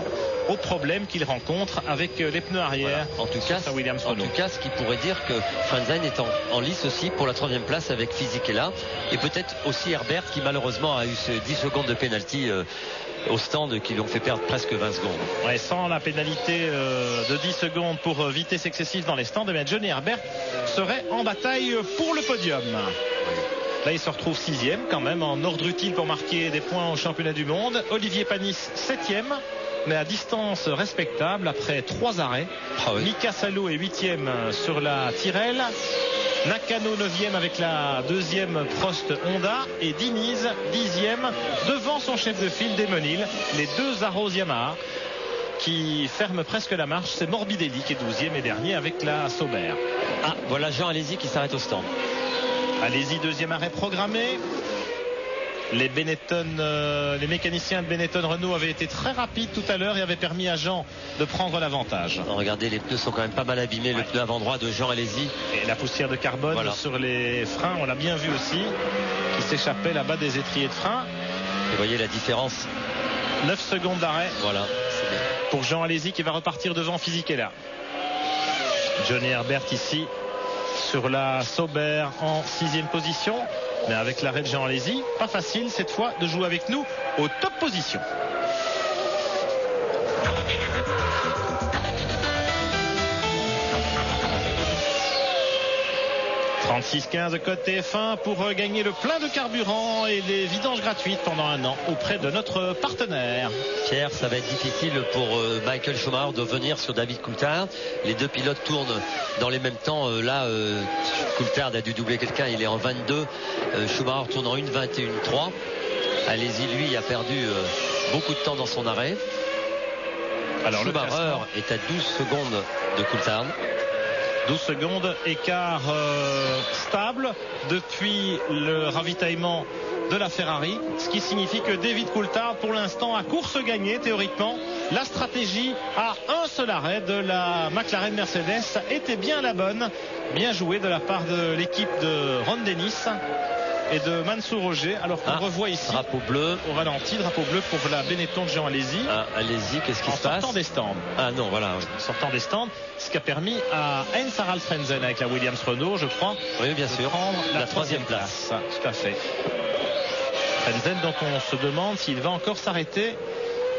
aux problèmes qu'il rencontre avec les pneus arrière. Voilà. En tout cas, ce qui pourrait dire que Frentzen est en lice aussi pour la 3e place avec Fisichella, et peut-être aussi Herbert qui malheureusement a eu ce 10 secondes de pénalty au stand qui lui ont fait perdre presque 20 secondes. Ouais, sans la pénalité de 10 secondes pour vitesse excessive dans les stands, mais Johnny Herbert serait en bataille pour le podium. Là, il se retrouve 6e quand même, en ordre utile pour marquer des points au championnat du monde. Olivier Panis 7e, mais à distance respectable après 3 arrêts. Mika Salo est 8e sur la Tyrrell. Nakano 9e avec la 2e Prost Honda, et Diniz 10e devant son chef de file Damon Hill. Les 2 Arrows Yamaha qui ferment presque la marche. C'est Morbidelli qui est 12e et dernier avec la Sauber. Ah, voilà Jean Alesi qui s'arrête au stand. Alesi, 2e arrêt programmé. Les mécaniciens de Benetton Renault avaient été très rapides tout à l'heure et avaient permis à Jean de prendre l'avantage. Regardez, les pneus sont quand même pas mal abîmés. Le pneu avant droit de Jean Alesi. Et la poussière de carbone sur les freins, on l'a bien vu aussi, qui s'échappait là-bas des étriers de frein. Et vous voyez la différence. 9 secondes d'arrêt. Voilà, c'est bien. Pour Jean Alesi qui va repartir devant Fisichella. Johnny Herbert ici sur la Sauber en 6e position, mais avec l'arrêt de Jean Alesi, pas facile cette fois de jouer avec nous aux top positions. 36-15 code TF1 pour gagner le plein de carburant et des vidanges gratuites pendant un an auprès de notre partenaire. Pierre, ça va être difficile pour Michael Schumacher de venir sur David Coulthard. Les deux pilotes tournent dans les mêmes temps. Là, Coulthard a dû doubler quelqu'un, il est en 22. Schumacher tourne en 1:21.3. Allez-y, lui, a perdu beaucoup de temps dans son arrêt. Alors Schumacher est à 12 secondes de Coulthard. 12 secondes, écart stable depuis le ravitaillement de la Ferrari, ce qui signifie que David Coulthard, pour l'instant, à course gagnée, théoriquement, la stratégie à un seul arrêt de la McLaren Mercedes était bien la bonne. Bien joué de la part de l'équipe de Ron Dennis et de Mansour Roger, alors qu'on revoit ici drapeau bleu au ralenti, drapeau bleu pour la Benetton de Jean Alési. Alési, qu'est-ce qui se passe? En sortant des stands. Ah non, voilà. En sortant des stands, ce qui a permis à Heinz-Harald Frentzen avec la Williams Renault, je crois, oui, bien sûr, prendre la troisième place. Tout à fait. Frentzen dont on se demande s'il va encore s'arrêter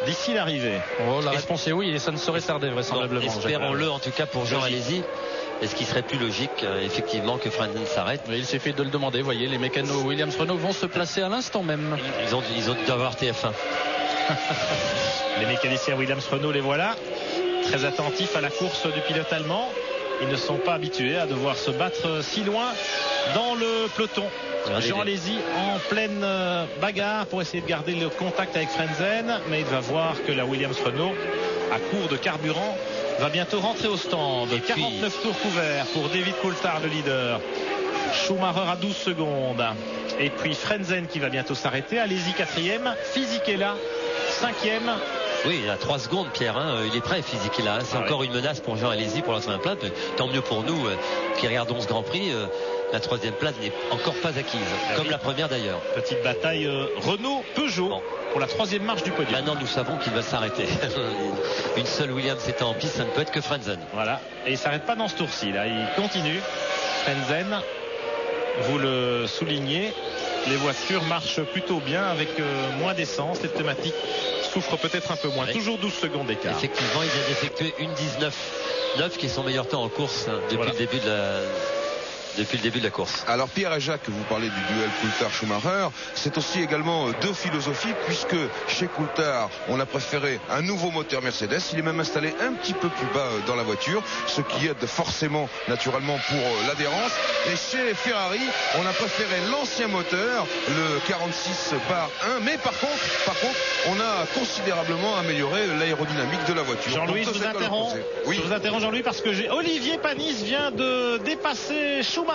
d'ici l'arrivée. Oh, la réponse est oui, et ça ne saurait tarder vraisemblablement. Espérons-le en tout cas pour Jean Alési. Est-ce qu'il serait plus logique, effectivement, que Frentzen s'arrête? Oui, il s'est fait de le demander. Vous voyez, les mécanos Williams Renault vont se placer à l'instant même. Ils ont dû avoir TF1. Les mécaniciens Williams Renault, les voilà. Très attentifs à la course du pilote allemand. Ils ne sont pas habitués à devoir se battre si loin dans le peloton. Jean Alési en pleine bagarre pour essayer de garder le contact avec Frentzen, mais il va voir que la Williams Renault, à court de carburant, va bientôt rentrer au stand. 49 tours couverts pour David Coulthard, le leader. Schumacher à 12 secondes. Et puis Frentzen qui va bientôt s'arrêter. Alési 4e. Fisichella 5e. Oui, il a 3 secondes, Pierre. Il est prêt, Fisichella. C'est encore une menace pour Jean Alési pour la 3e place. Tant mieux pour nous qui regardons ce Grand Prix. La 3e place n'est encore pas acquise, comme la première d'ailleurs. Petite bataille Renault-Peugeot pour la 3e marche du podium. Maintenant, nous savons qu'il va s'arrêter. Une seule Williams étant en piste, ça ne peut être que Frentzen. Voilà, et il ne s'arrête pas dans ce tour-ci. Là, il continue. Frentzen, vous le soulignez, les voitures marchent plutôt bien avec moins d'essence. Les pneumatiques souffrent peut-être un peu moins. Oui. Toujours 12 secondes d'écart. Effectivement, il vient d'effectuer une 19.9 qui est son meilleur temps en course depuis le début de la course. Alors Pierre et Jacques, vous parlez du duel Coulthard-Schumacher, c'est aussi également deux philosophies, puisque chez Coulthard on a préféré un nouveau moteur Mercedes, il est même installé un petit peu plus bas dans la voiture, ce qui aide forcément naturellement pour l'adhérence. Et chez Ferrari on a préféré l'ancien moteur, le 46/1, mais par contre on a considérablement amélioré l'aérodynamique de la voiture. Jean-Louis, je vous interromps. Oui. Je vous interromps, Jean-Louis, parce que Olivier Panis vient de dépasser Schumacher.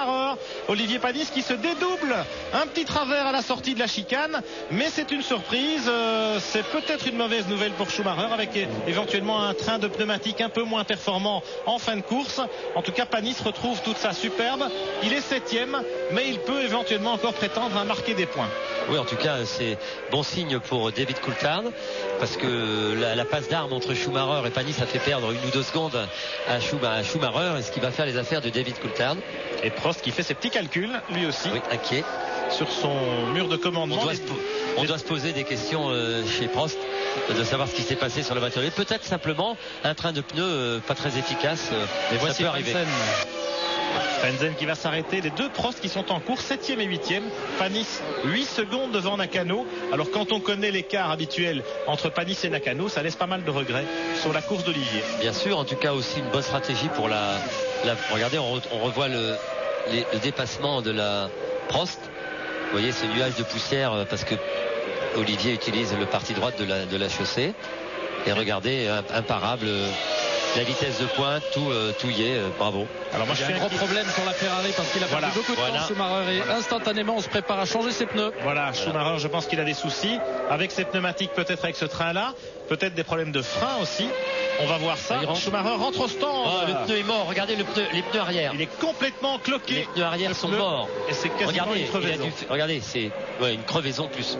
Olivier Panis qui se dédouble, un petit travers à la sortie de la chicane, mais c'est une surprise. C'est peut-être une mauvaise nouvelle pour Schumacher, avec éventuellement un train de pneumatique un peu moins performant en fin de course. En tout cas, Panis retrouve toute sa superbe. Il est 7e, mais il peut éventuellement encore prétendre à marquer des points. Oui, en tout cas, c'est bon signe pour David Coulthard, parce que la passe d'armes entre Schumacher et Panis a fait perdre 1 ou 2 secondes à Schumacher, et ce qui va faire les affaires de David Coulthard. Et Prost qui fait ses petits calculs, lui aussi, oui, inquiet sur son mur de commandement. On doit se poser des questions chez Prost, de savoir ce qui s'est passé sur la voiture. Et peut-être simplement un train de pneus pas très efficace. Mais ça peut arriver. Frentzen qui va s'arrêter, les deux Prost qui sont en course, 7e et 8e. Panis 8 secondes devant Nakano. Alors quand on connaît l'écart habituel entre Panis et Nakano, ça laisse pas mal de regrets sur la course d'Olivier. Bien sûr, en tout cas aussi une bonne stratégie pour regardez, on revoit le dépassement de la Prost. Vous voyez ce nuage de poussière parce que Olivier utilise le parti droite de la chaussée. Et regardez, imparable. La vitesse de pointe, tout y est, bravo. Alors moi, je fais un gros problème sur la Ferrari parce qu'il a perdu beaucoup de temps, Schumacher, et instantanément on se prépare à changer ses pneus. Voilà, Schumacher, je pense qu'il a des soucis avec ses pneumatiques, peut-être avec ce train-là, peut-être des problèmes de frein aussi. On va voir ça. Schumacher rentre au stand. Le pneu est mort. Regardez les pneus arrière. Il est complètement cloqué. Les pneus arrière sont morts. Et c'est quasiment une crevaison. Regardez, c'est une crevaison plus.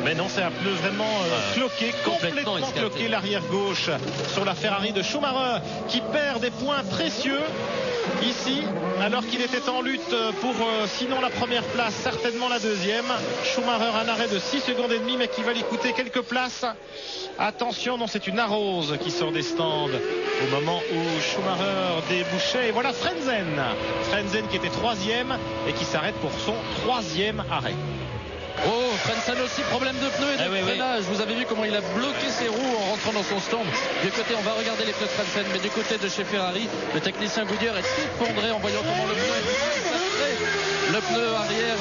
Mais non, c'est un pneu vraiment cloqué, complètement cloqué, l'arrière gauche sur la Ferrari de Schumacher qui perd des points précieux ici, alors qu'il était en lutte pour sinon la première place, certainement la deuxième. Schumacher, un arrêt de 6 secondes et demie, mais qui va lui coûter quelques places. Attention, non, c'est une Arose qui sort des stands au moment où Schumacher débouchait. Et voilà Frenzen qui était 3e et qui s'arrête pour son 3e arrêt. Oh, Frenzen aussi, problème de pneus et de freinage. Vous avez vu comment il a bloqué ses roues en rentrant dans son stand. Du côté, on va regarder les pneus de Frenzen, mais du côté de chez Ferrari, le technicien Goodyear est effondré en voyant comment le pneu est massacré. Le pneu arrière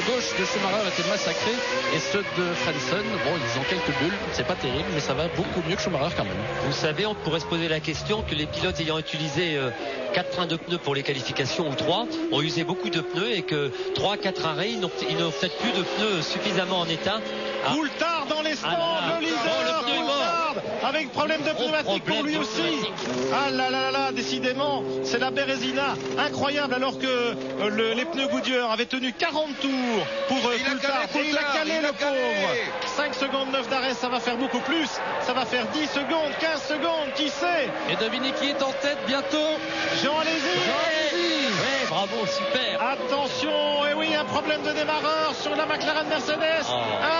gauche de Schumacher était massacré et ceux de Frenzen, bon, ils ont quelques bulles, c'est pas terrible, mais ça va beaucoup mieux que Schumacher quand même. Vous savez, on pourrait se poser la question que les pilotes ayant utilisé 4 trains de pneus pour les qualifications ou 3 ont usé beaucoup de pneus et que 3-4 arrêts, ils n'ont peut-être plus de pneus suffisamment en état. Coulthard dans les stands, le leader, Coulthard avec problème de pneumatique pour lui aussi. Ah là là là, décidément, c'est la Bérésina, incroyable, alors que les pneus Goodyear avaient tenu 40 tours pour Coulthard. Et il a calé le pauvre. 5 secondes 9 d'arrêt, ça va faire beaucoup plus. Ça va faire 10 secondes, 15 secondes, qui sait. Et devinez qui est en tête bientôt? Jean Alesi. Ouais, bravo, super. Attention, et oui, un problème de démarreur sur la McLaren Mercedes.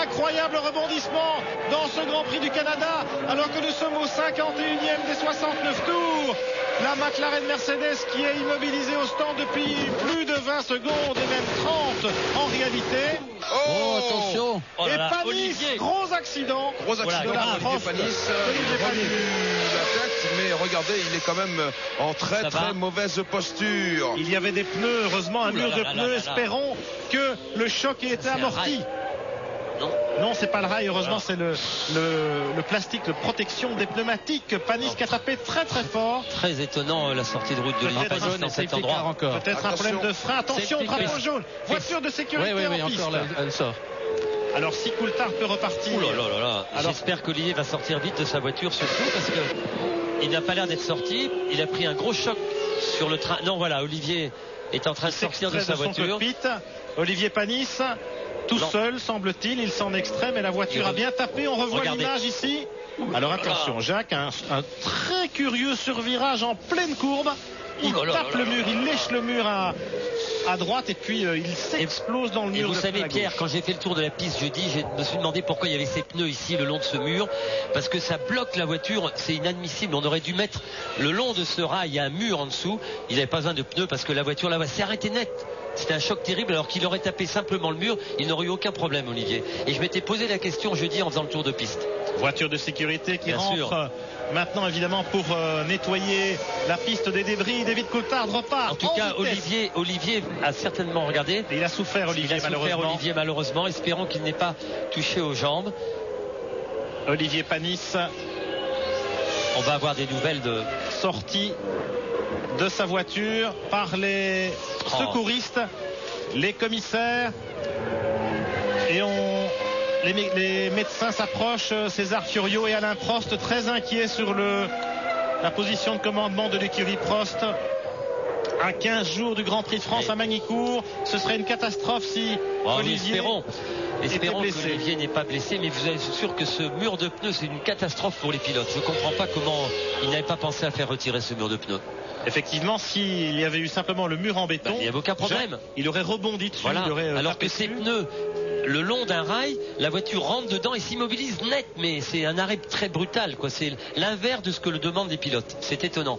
Incroyable rebondissement dans ce Grand Prix du Canada, alors que nous sommes au 51e des 69 tours. La McLaren Mercedes qui est immobilisée au stand depuis plus de 20 secondes et même 30 en réalité. Oh, attention. Et Panis, gros accident. Gros accident de Panis. Mais regardez, il est quand même en très mauvaise posture. Il y avait des pneus, heureusement un mur de pneus. Espérons que le choc ait été amorti. Non, c'est pas le rail, heureusement c'est le plastique de protection des pneumatiques. Panis qui a tapé très très fort. Très étonnant la sortie de route de Panis dans cet endroit. Peut-être un problème de frein. Attention, drapeau jaune. Voiture de sécurité en piste. Encore là, elle sort. Alors si Coulthard peut repartir. Alors, j'espère qu'Olivier va sortir vite de sa voiture, surtout parce que il n'a pas l'air d'être sorti. Il a pris un gros choc sur le train. Non, voilà, Olivier est en train de sortir de sa voiture. Olivier Panis, tout seul, semble-t-il, il s'en extrait, mais la voiture a bien tapé. On revoit l'image ici. Alors attention, Jacques, un très curieux survirage en pleine courbe. Il tape le mur, il lèche le mur à droite et puis il s'explose dans le mur. Et vous savez, Pierre, quand j'ai fait le tour de la piste jeudi, je me suis demandé pourquoi il y avait ces pneus ici le long de ce mur, parce que ça bloque la voiture, c'est inadmissible. On aurait dû mettre le long de ce rail, il y a un mur en dessous, il n'avait pas besoin de pneus parce que la voiture là-bas s'est arrêtée net. C'était un choc terrible, alors qu'il aurait tapé simplement le mur, il n'aurait eu aucun problème, Olivier. Et je m'étais posé la question jeudi en faisant le tour de piste. Voiture de sécurité qui rentre maintenant évidemment pour nettoyer la piste des débris. David Coulthard repart. En tout cas, Olivier a certainement regardé. Et il a souffert, Olivier, malheureusement. Espérons qu'il n'ait pas touché aux jambes. Olivier Panis. On va avoir des nouvelles de sortie de sa voiture par les secouristes, les commissaires, et les médecins s'approchent. César Fiorio et Alain Prost très inquiets sur la position de commandement de l'écurie Prost. À 15 jours du Grand Prix de France à Magny-Cours, ce serait une catastrophe si Olivier Espérons que Olivier n'est pas blessé, mais vous êtes sûr que ce mur de pneus, c'est une catastrophe pour les pilotes. Je ne comprends pas comment il n'avait pas pensé à faire retirer ce mur de pneus. Effectivement, s'il y avait eu simplement le mur en béton, il n'y avait aucun problème. Il aurait rebondi dessus. Voilà. Alors que ces pneus, le long d'un rail, la voiture rentre dedans et s'immobilise net, mais c'est un arrêt très brutal, quoi. C'est l'inverse de ce que le demandent les pilotes. C'est étonnant.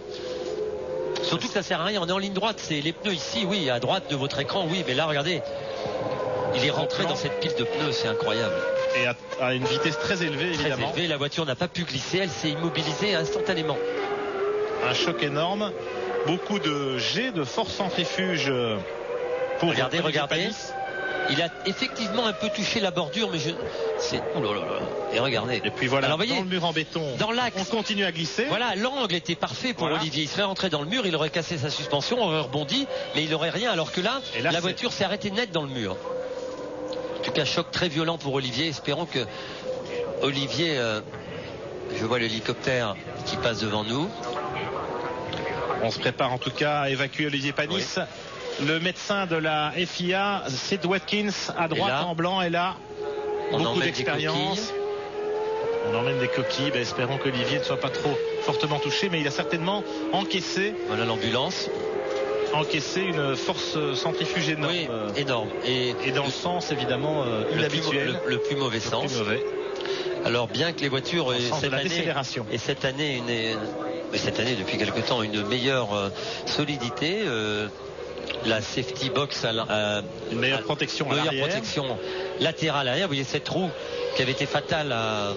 Surtout que ça sert à rien, on est en ligne droite, c'est les pneus ici, oui, à droite de votre écran, oui, mais là, regardez, il est rentré dans cette pile de pneus, c'est incroyable. Et à une vitesse très élevée, évidemment. Très élevée, la voiture n'a pas pu glisser, elle s'est immobilisée instantanément. Un choc énorme, beaucoup de jets de force centrifuge pour regardez. Il a effectivement un peu touché la bordure, mais et regardez. Et puis voilà, alors, voyez, dans le mur en béton, dans l'axe, on continue à glisser. Voilà, l'angle était parfait pour Olivier. Il serait rentré dans le mur, il aurait cassé sa suspension, aurait rebondi, mais il n'aurait rien. Alors que là la voiture s'est arrêtée net dans le mur. En tout cas, choc très violent pour Olivier. Espérons que Olivier, je vois l'hélicoptère qui passe devant nous. On se prépare en tout cas à évacuer Olivier Panis. Oui. Le médecin de la FIA, Sid Watkins, à droite en blanc, est là. Beaucoup d'expérience. On emmène des coquilles. Espérons qu'Olivier ne soit pas trop fortement touché, mais il a certainement encaissé. Voilà l'ambulance. encaissé une force centrifuge énorme. Oui, énorme. Et dans le sens évidemment inhabituel. Le plus mauvais sens. Alors bien que les voitures cette année depuis quelque temps une meilleure solidité, la safety box une meilleure protection latérale arrière. Vous voyez cette roue qui avait été fatale à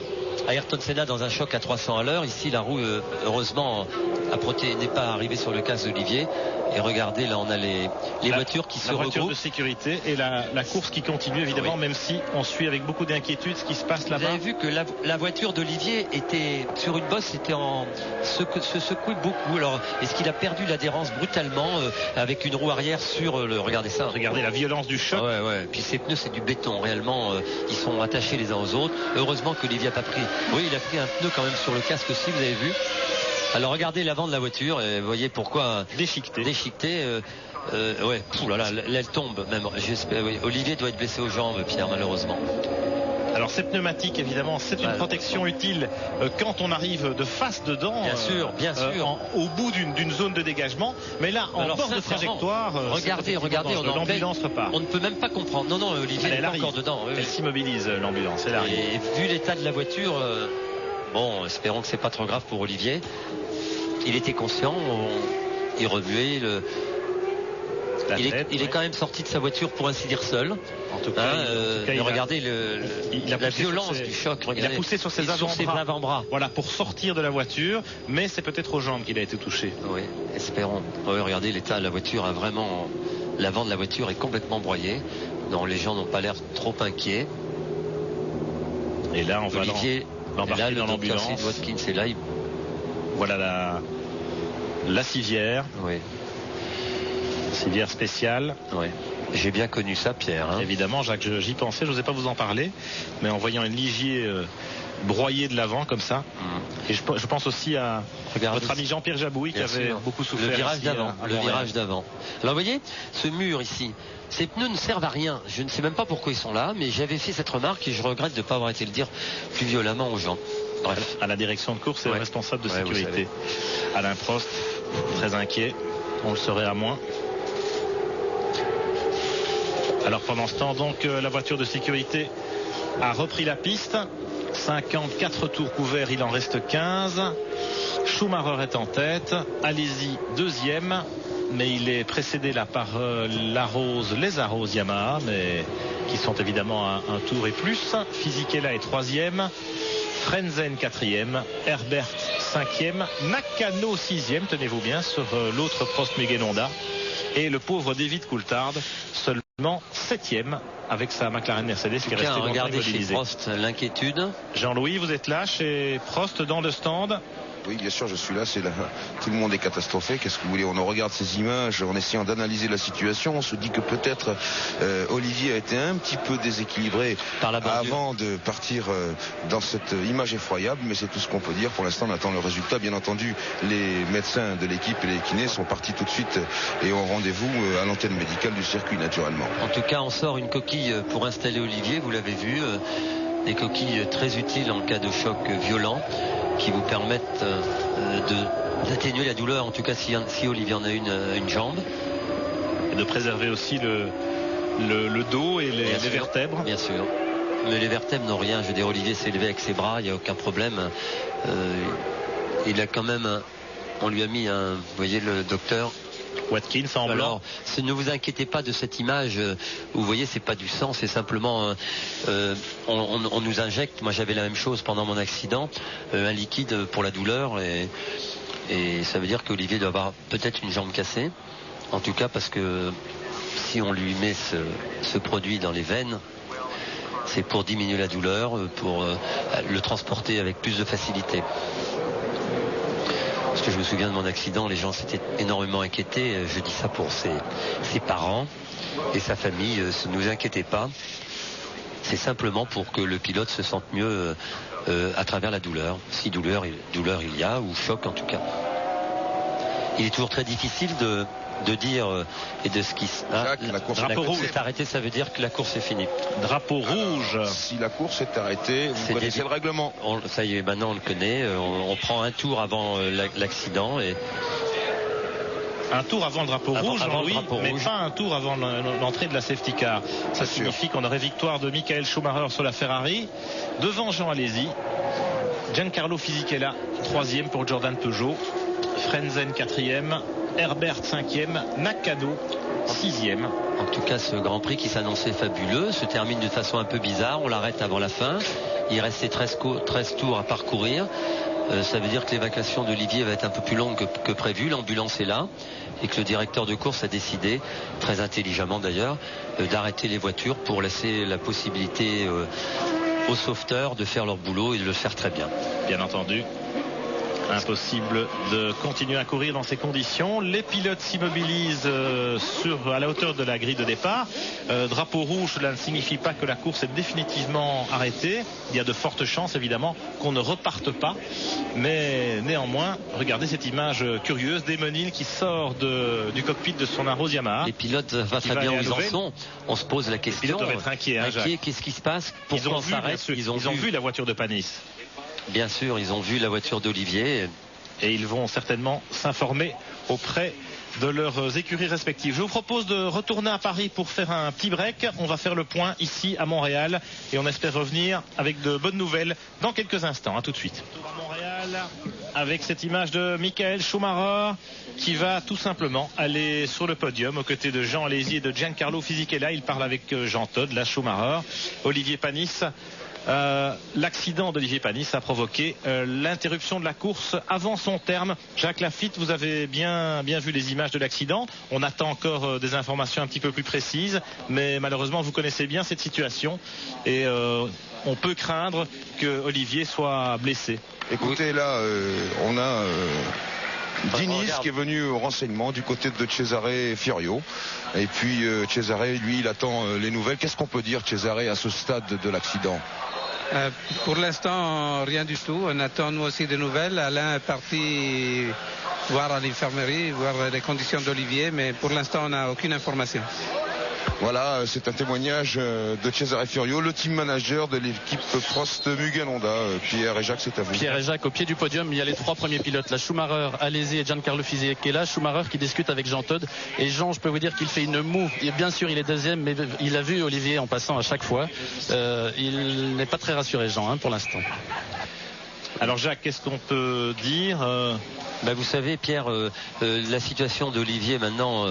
Ayrton Senna dans un choc à 300 à l'heure. Ici la roue heureusement n'est pas arrivée sur le casque d'Olivier. Et regardez, là on a les voitures qui se regroupent. La voiture de sécurité et la course qui continue évidemment, même si on suit avec beaucoup d'inquiétude ce qui se passe là-bas. Vous avez vu que la voiture d'Olivier était sur une bosse, se secouait beaucoup. Alors est-ce qu'il a perdu l'adhérence brutalement avec une roue arrière sur le... Regardez ça. Regardez la violence du choc. Ouais. Puis ces pneus c'est du béton réellement, ils sont attachés les uns aux autres. Heureusement que Olivier a pas pris. Oui, il a pris un pneu quand même sur le casque aussi, vous avez vu. Alors regardez l'avant de la voiture et vous voyez pourquoi déchiqueté. Ouais, elle tombe même. J'espère. Oui. Olivier doit être blessé aux jambes, Pierre, malheureusement. Alors ces pneumatiques évidemment c'est une protection utile quand on arrive de face dedans. Bien sûr. Au bout d'une zone de dégagement. Mais là en bord de trajectoire. Regardez, l'ambulance repart. On ne peut même pas comprendre. Non, Olivier n'est pas encore dedans. Elle s'immobilise l'ambulance. Elle arrive. Et vu l'état de la voiture, bon, espérons que c'est pas trop grave pour Olivier. Il était conscient, il remuait il est quand même sorti de sa voiture pour ainsi dire seul. En tout cas, regardez la violence du choc. Il a poussé sur ses avant-bras. Voilà, pour sortir de la voiture, mais c'est peut-être aux jambes qu'il a été touché. Oui, espérons. Oui, regardez l'état de la voiture l'avant de la voiture est complètement broyé. Non, les gens n'ont pas l'air trop inquiets. Et là, on va l'embarquer dans l'ambulance. Watkins est là. Voilà la civière. Oui. Civière spéciale. Oui. J'ai bien connu ça, Pierre. Évidemment, Jacques, j'y pensais, je n'osais pas vous en parler, mais en voyant une Ligier broyée de l'avant comme ça. Et je pense aussi à votre ami Jean-Pierre Jabouille qui avait beaucoup souffert. Le virage d'avant. Alors, vous voyez, ce mur ici, ces pneus ne servent à rien. Je ne sais même pas pourquoi ils sont là, mais j'avais fait cette remarque et je regrette de ne pas avoir été le dire plus violemment aux gens. Bref. À la direction de course et le responsable de sécurité. Alain Prost, très inquiet. On le serait à moins. Alors pendant ce temps, donc, la voiture de sécurité a repris la piste. 54 tours couverts, il en reste 15. Schumacher est en tête. Alesi deuxième. Mais il est précédé là par les Arrows Yamaha, mais qui sont évidemment à un tour et plus. Fisichella est troisième. Frenzen quatrième, Herbert cinquième, Nakano sixième, tenez-vous bien, sur l'autre Prost Mugen Honda, et le pauvre David Coulthard seulement septième avec sa McLaren Mercedes qui est restée dans le regardez chez Prost l'inquiétude. Jean-Louis, vous êtes là chez Prost dans le stand? Oui, bien sûr, je suis là. Tout le monde est catastrophé. Qu'est-ce que vous voulez? On regarde ces images en essayant d'analyser la situation. On se dit que peut-être Olivier a été un petit peu déséquilibré avant de partir dans cette image effroyable. Mais c'est tout ce qu'on peut dire. Pour l'instant, on attend le résultat. Bien entendu, les médecins de l'équipe et les kinés sont partis tout de suite et ont rendez-vous à l'antenne médicale du circuit, naturellement. En tout cas, on sort une coquille pour installer Olivier. Vous l'avez vu. Des coquilles très utiles en cas de choc violent, qui vous permettent d'atténuer la douleur, en tout cas si Olivier en a une jambe. Et de préserver aussi le dos et les vertèbres. Bien sûr. Mais les vertèbres n'ont rien. Je veux dire, Olivier s'est levé avec ses bras, il n'y a aucun problème. Il a quand même... On lui a mis vous voyez le docteur... Watkins en blanc. Alors, ne vous inquiétez pas de cette image où vous voyez, c'est pas du sang, c'est simplement on nous injecte, moi j'avais la même chose pendant mon accident, un liquide pour la douleur et ça veut dire qu'Olivier doit avoir peut-être une jambe cassée, en tout cas parce que si on lui met ce produit dans les veines, c'est pour diminuer la douleur, pour le transporter avec plus de facilité. Parce que je me souviens de mon accident, les gens s'étaient énormément inquiétés. Je dis ça pour ses parents et sa famille. Ne vous inquiétez pas. C'est simplement pour que le pilote se sente mieux à travers la douleur. Si douleur il y a, ou choc en tout cas. Il est toujours très difficile de dire et de ce qui la course est arrêtée, ça veut dire que la course est finie. Drapeau rouge. Si la course est arrêtée, vous connaissez le règlement. Ça y est, maintenant on le connaît. On prend un tour avant l'accident et Un tour avant le drapeau rouge, mais pas un tour avant l'entrée de la safety car. Ça signifie qu'on aurait victoire de Michael Schumacher sur la Ferrari, devant Jean Alesi. Giancarlo Fisichella 3e pour Jordan Peugeot, Frenzen 4e, Herbert 5e, Nakano 6e. En tout cas, ce Grand Prix qui s'annonçait fabuleux se termine de façon un peu bizarre. On l'arrête avant la fin. Il restait 13 tours à parcourir. Ça veut dire que l'évacuation d'Olivier va être un peu plus longue que prévu. L'ambulance est là et que le directeur de course a décidé, très intelligemment d'ailleurs, d'arrêter les voitures pour laisser la possibilité aux sauveteurs de faire leur boulot et de le faire très bien. Bien entendu. Impossible de continuer à courir dans ces conditions. Les pilotes s'immobilisent à la hauteur de la grille de départ. Drapeau rouge, cela ne signifie pas que la course est définitivement arrêtée. Il y a de fortes chances évidemment qu'on ne reparte pas. Mais néanmoins, regardez cette image curieuse d'Eamon Hill qui sort du cockpit de son Arrows Yamaha. Les pilotes savent très bien où ils en sont. On se pose la question. Les pilotes doivent être inquiets. Qu'est-ce qui se passe? Pourquoi on s'arrête? Ils ont vu la voiture de Panis. Bien sûr, ils ont vu la voiture d'Olivier. Et ils vont certainement s'informer auprès de leurs écuries respectives. Je vous propose de retourner à Paris pour faire un petit break. On va faire le point ici à Montréal et on espère revenir avec de bonnes nouvelles dans quelques instants. À tout de suite. À Montréal avec cette image de Michael Schumacher qui va tout simplement aller sur le podium aux côtés de Jean Alesi et de Giancarlo Fisichella. Il parle avec Jean Todt, la Schumacher, Olivier Panis. L'accident d'Olivier Panis a provoqué l'interruption de la course avant son terme. Jacques Lafitte, vous avez bien vu les images de l'accident. On attend encore des informations un petit peu plus précises, mais malheureusement vous connaissez bien cette situation et on peut craindre que Olivier soit blessé. Écoutez, là on a Diniz qui est venu au renseignement du côté de Cesare Fiorio. Et puis Cesare, lui, il attend les nouvelles. Qu'est-ce qu'on peut dire, Cesare, à ce stade de l'accident? Pour l'instant, rien du tout. On attend nous aussi des nouvelles. Alain est parti voir à l'infirmerie, voir les conditions d'Olivier, mais pour l'instant, on n'a aucune information. Voilà, c'est un témoignage de Cesare Fiorio, le team manager de l'équipe Prost Mugen Honda. Pierre et Jacques, c'est à vous. Pierre et Jacques, au pied du podium, il y a les 3 premiers pilotes, la Schumacher, Alesi et Giancarlo Fisichella. Schumacher qui discute avec Jean Todt. Et Jean, je peux vous dire qu'il fait une moue. Et bien sûr, il est deuxième, mais il a vu Olivier en passant à chaque fois. Il n'est pas très rassuré, Jean, pour l'instant. Alors Jacques, qu'est-ce qu'on peut dire Vous savez, Pierre, la situation d'Olivier maintenant,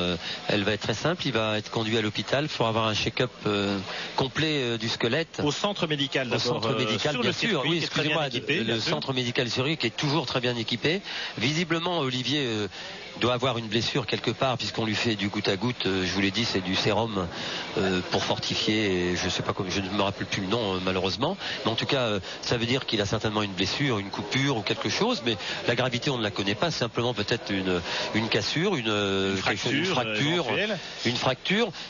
elle va être très simple. Il va être conduit à l'hôpital pour avoir un check-up complet du squelette. Au centre médical d'abord. Au centre médical, bien sûr. Oui, excusez-moi, le centre médical Zurich est toujours très bien équipé. Visiblement, Olivier doit avoir une blessure quelque part puisqu'on lui fait du goutte à goutte. Je vous l'ai dit, c'est du sérum pour fortifier. Je sais pas, je ne me rappelle plus le nom malheureusement. Mais en tout cas, ça veut dire qu'il a certainement une blessure, une coupure ou quelque chose. Mais la gravité, on ne la connaît pas. Simplement peut-être une cassure, une fracture.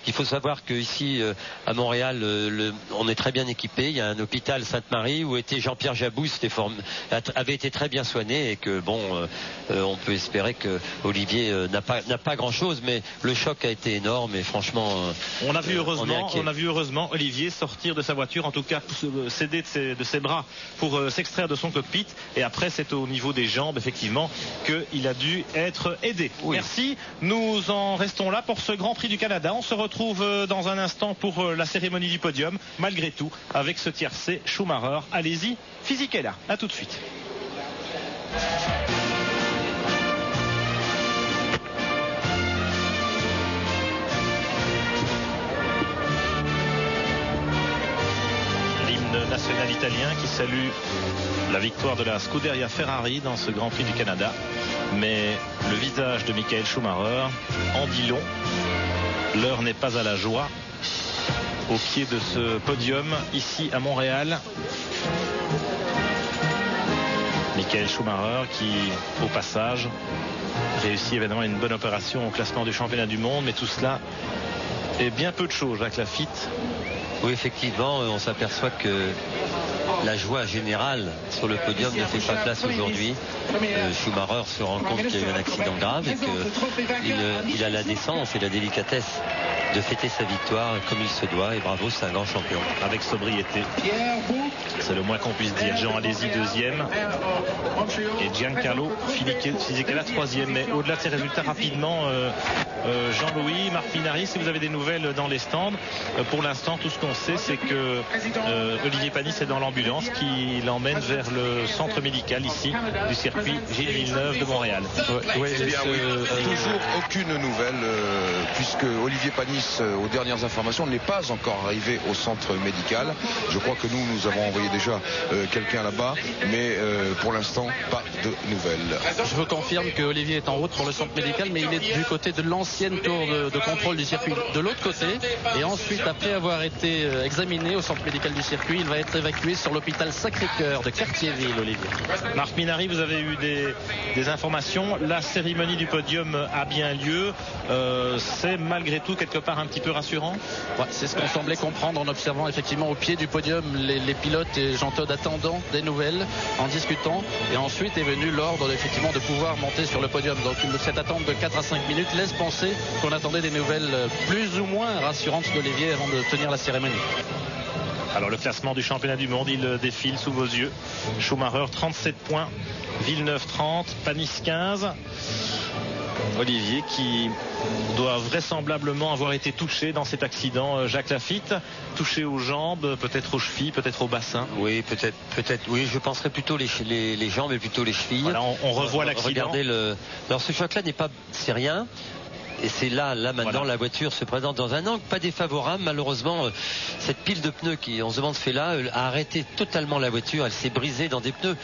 Il faut savoir qu'ici à Montréal, on est très bien équipé. Il y a un hôpital Sainte-Marie où était Jean-Pierre Jabou, avait été très bien soigné et que on peut espérer que Olivier n'a pas grand-chose, mais le choc a été énorme et franchement, on a vu heureusement Olivier sortir de sa voiture, en tout cas céder de ses bras pour s'extraire de son cockpit. Et après, c'est au niveau des jambes, effectivement, qu'il a dû être aidé. Oui. Merci. Nous en restons là pour ce Grand Prix du Canada. On se retrouve dans un instant pour la cérémonie du podium, malgré tout, avec ce tiercé Schumacher, Alesi, Fisichella. À tout de suite. National italien qui salue la victoire de la Scuderia Ferrari dans ce Grand Prix du Canada. Mais le visage de Michael Schumacher en dit long. L'heure n'est pas à la joie. Au pied de ce podium, ici à Montréal, Michael Schumacher qui, au passage, réussit évidemment une bonne opération au classement du championnat du monde. Mais tout cela est bien peu de choses, Jacques Lafitte. Oui, effectivement, on s'aperçoit que la joie générale sur le podium ne fait pas place aujourd'hui. Schumacher se rend compte qu'il y a eu un accident grave et qu'il a la décence et la délicatesse de fêter sa victoire comme il se doit. Et bravo, c'est un grand champion. Avec sobriété. C'est le moins qu'on puisse dire. Jean Alesi deuxième et Giancarlo Fisichella troisième. Mais au-delà de ces résultats, rapidement, Jean-Louis, Marc Minary, si vous avez des nouvelles dans les stands, pour l'instant tout ce qu'on sait c'est que Olivier Panis est dans l'ambulance qui l'emmène vers le centre médical ici du circuit Gilles Villeneuve de Montréal. Toujours aucune nouvelle puisque Olivier Panis aux dernières informations n'est pas encore arrivé au centre médical. Je crois que nous avons envoyé déjà quelqu'un là-bas, mais pour l'instant pas de nouvelles. Je vous confirme que Olivier est en route pour le centre médical, mais il est du côté de l'ancienne tour de contrôle du circuit de l'autre côté, et ensuite après avoir été examiné au centre médical du circuit, il va être évacué sur l'hôpital Sacré-Cœur de Cartierville. Olivier. Marc Minary, vous avez eu des informations. La cérémonie du podium a bien lieu. C'est malgré tout quelque part un petit peu rassurant. Ouais, c'est ce qu'on semblait comprendre en observant effectivement au pied du podium les pilotes et Jean Todt attendant des nouvelles, en discutant, et ensuite est venu l'ordre effectivement de pouvoir monter sur le podium. Donc cette attente de 4 à 5 minutes laisse penser qu'on attendait des nouvelles plus ou moins rassurantes d'Olivier avant de tenir la cérémonie. Alors le classement du championnat du monde, il défile sous vos yeux. Schumacher 37 points, Villeneuve 30, Panis 15. Olivier qui doit vraisemblablement avoir été touché dans cet accident. Jacques Lafitte, touché aux jambes, peut-être aux chevilles, peut-être au bassin. Oui, peut-être. Oui, je penserais plutôt les jambes et plutôt les chevilles. Voilà, on revoit l'accident. Regardez alors ce choc-là c'est rien. Et c'est là maintenant, voilà. La voiture se présente dans un angle pas défavorable. Malheureusement, cette pile de pneus qui, on se demande, fait là, a arrêté totalement la voiture. Elle s'est brisée dans des pneus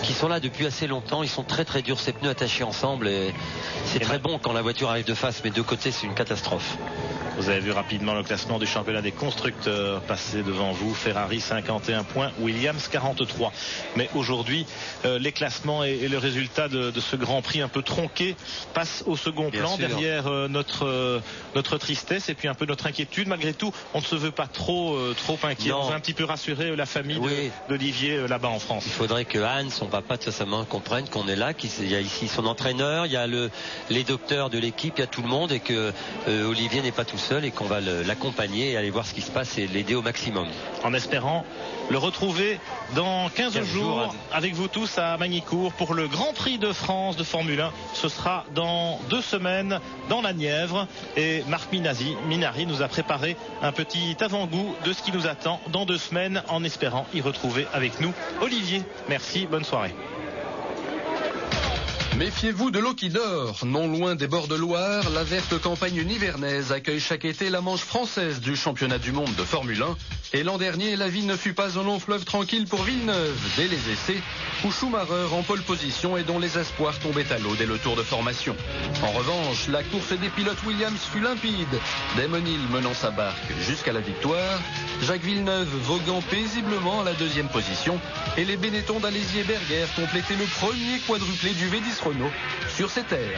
qui sont là depuis assez longtemps. Ils sont très très durs, ces pneus attachés ensemble. Et c'est très bon quand la voiture arrive de face, mais de côté, c'est une catastrophe. Vous avez vu rapidement le classement du championnat des constructeurs passer devant vous. Ferrari 51 points, Williams 43. Mais aujourd'hui, les classements et le résultat de ce Grand Prix un peu tronqué passent au second plan. Derrière notre tristesse et puis un peu notre inquiétude. Malgré tout, on ne se veut pas trop inquiet. On veut un petit peu rassurer la famille d'Olivier là-bas en France. Il faudrait que Hans, son papa, de sa main, comprenne qu'on est là, qu'il y a ici son entraîneur, il y a les docteurs de l'équipe, il y a tout le monde, et que Olivier n'est pas tout seul et qu'on va l'accompagner et aller voir ce qui se passe et l'aider au maximum. En espérant le retrouver dans 15 jours avec vous tous à Magny-Cours pour le Grand Prix de France de Formule 1. Ce sera dans 2 semaines dans la Nièvre, et Marc Minary nous a préparé un petit avant-goût de ce qui nous attend dans 2 semaines, en espérant y retrouver avec nous Olivier. Merci, bonne soirée. Méfiez-vous de l'eau qui dort. Non loin des bords de Loire, la verte campagne nivernaise accueille chaque été la manche française du championnat du monde de Formule 1. Et l'an dernier, la vie ne fut pas un long fleuve tranquille pour Villeneuve, dès les essais, où Schumacher en pole position et dont les espoirs tombaient à l'eau dès le tour de formation. En revanche, la course des pilotes Williams fut limpide, Damon Hill menant sa barque jusqu'à la victoire, Jacques Villeneuve voguant paisiblement à la 2e position, et les Benetton d'Alesi et Berger complétaient le premier quadruplé du V10 Renault sur ses terres.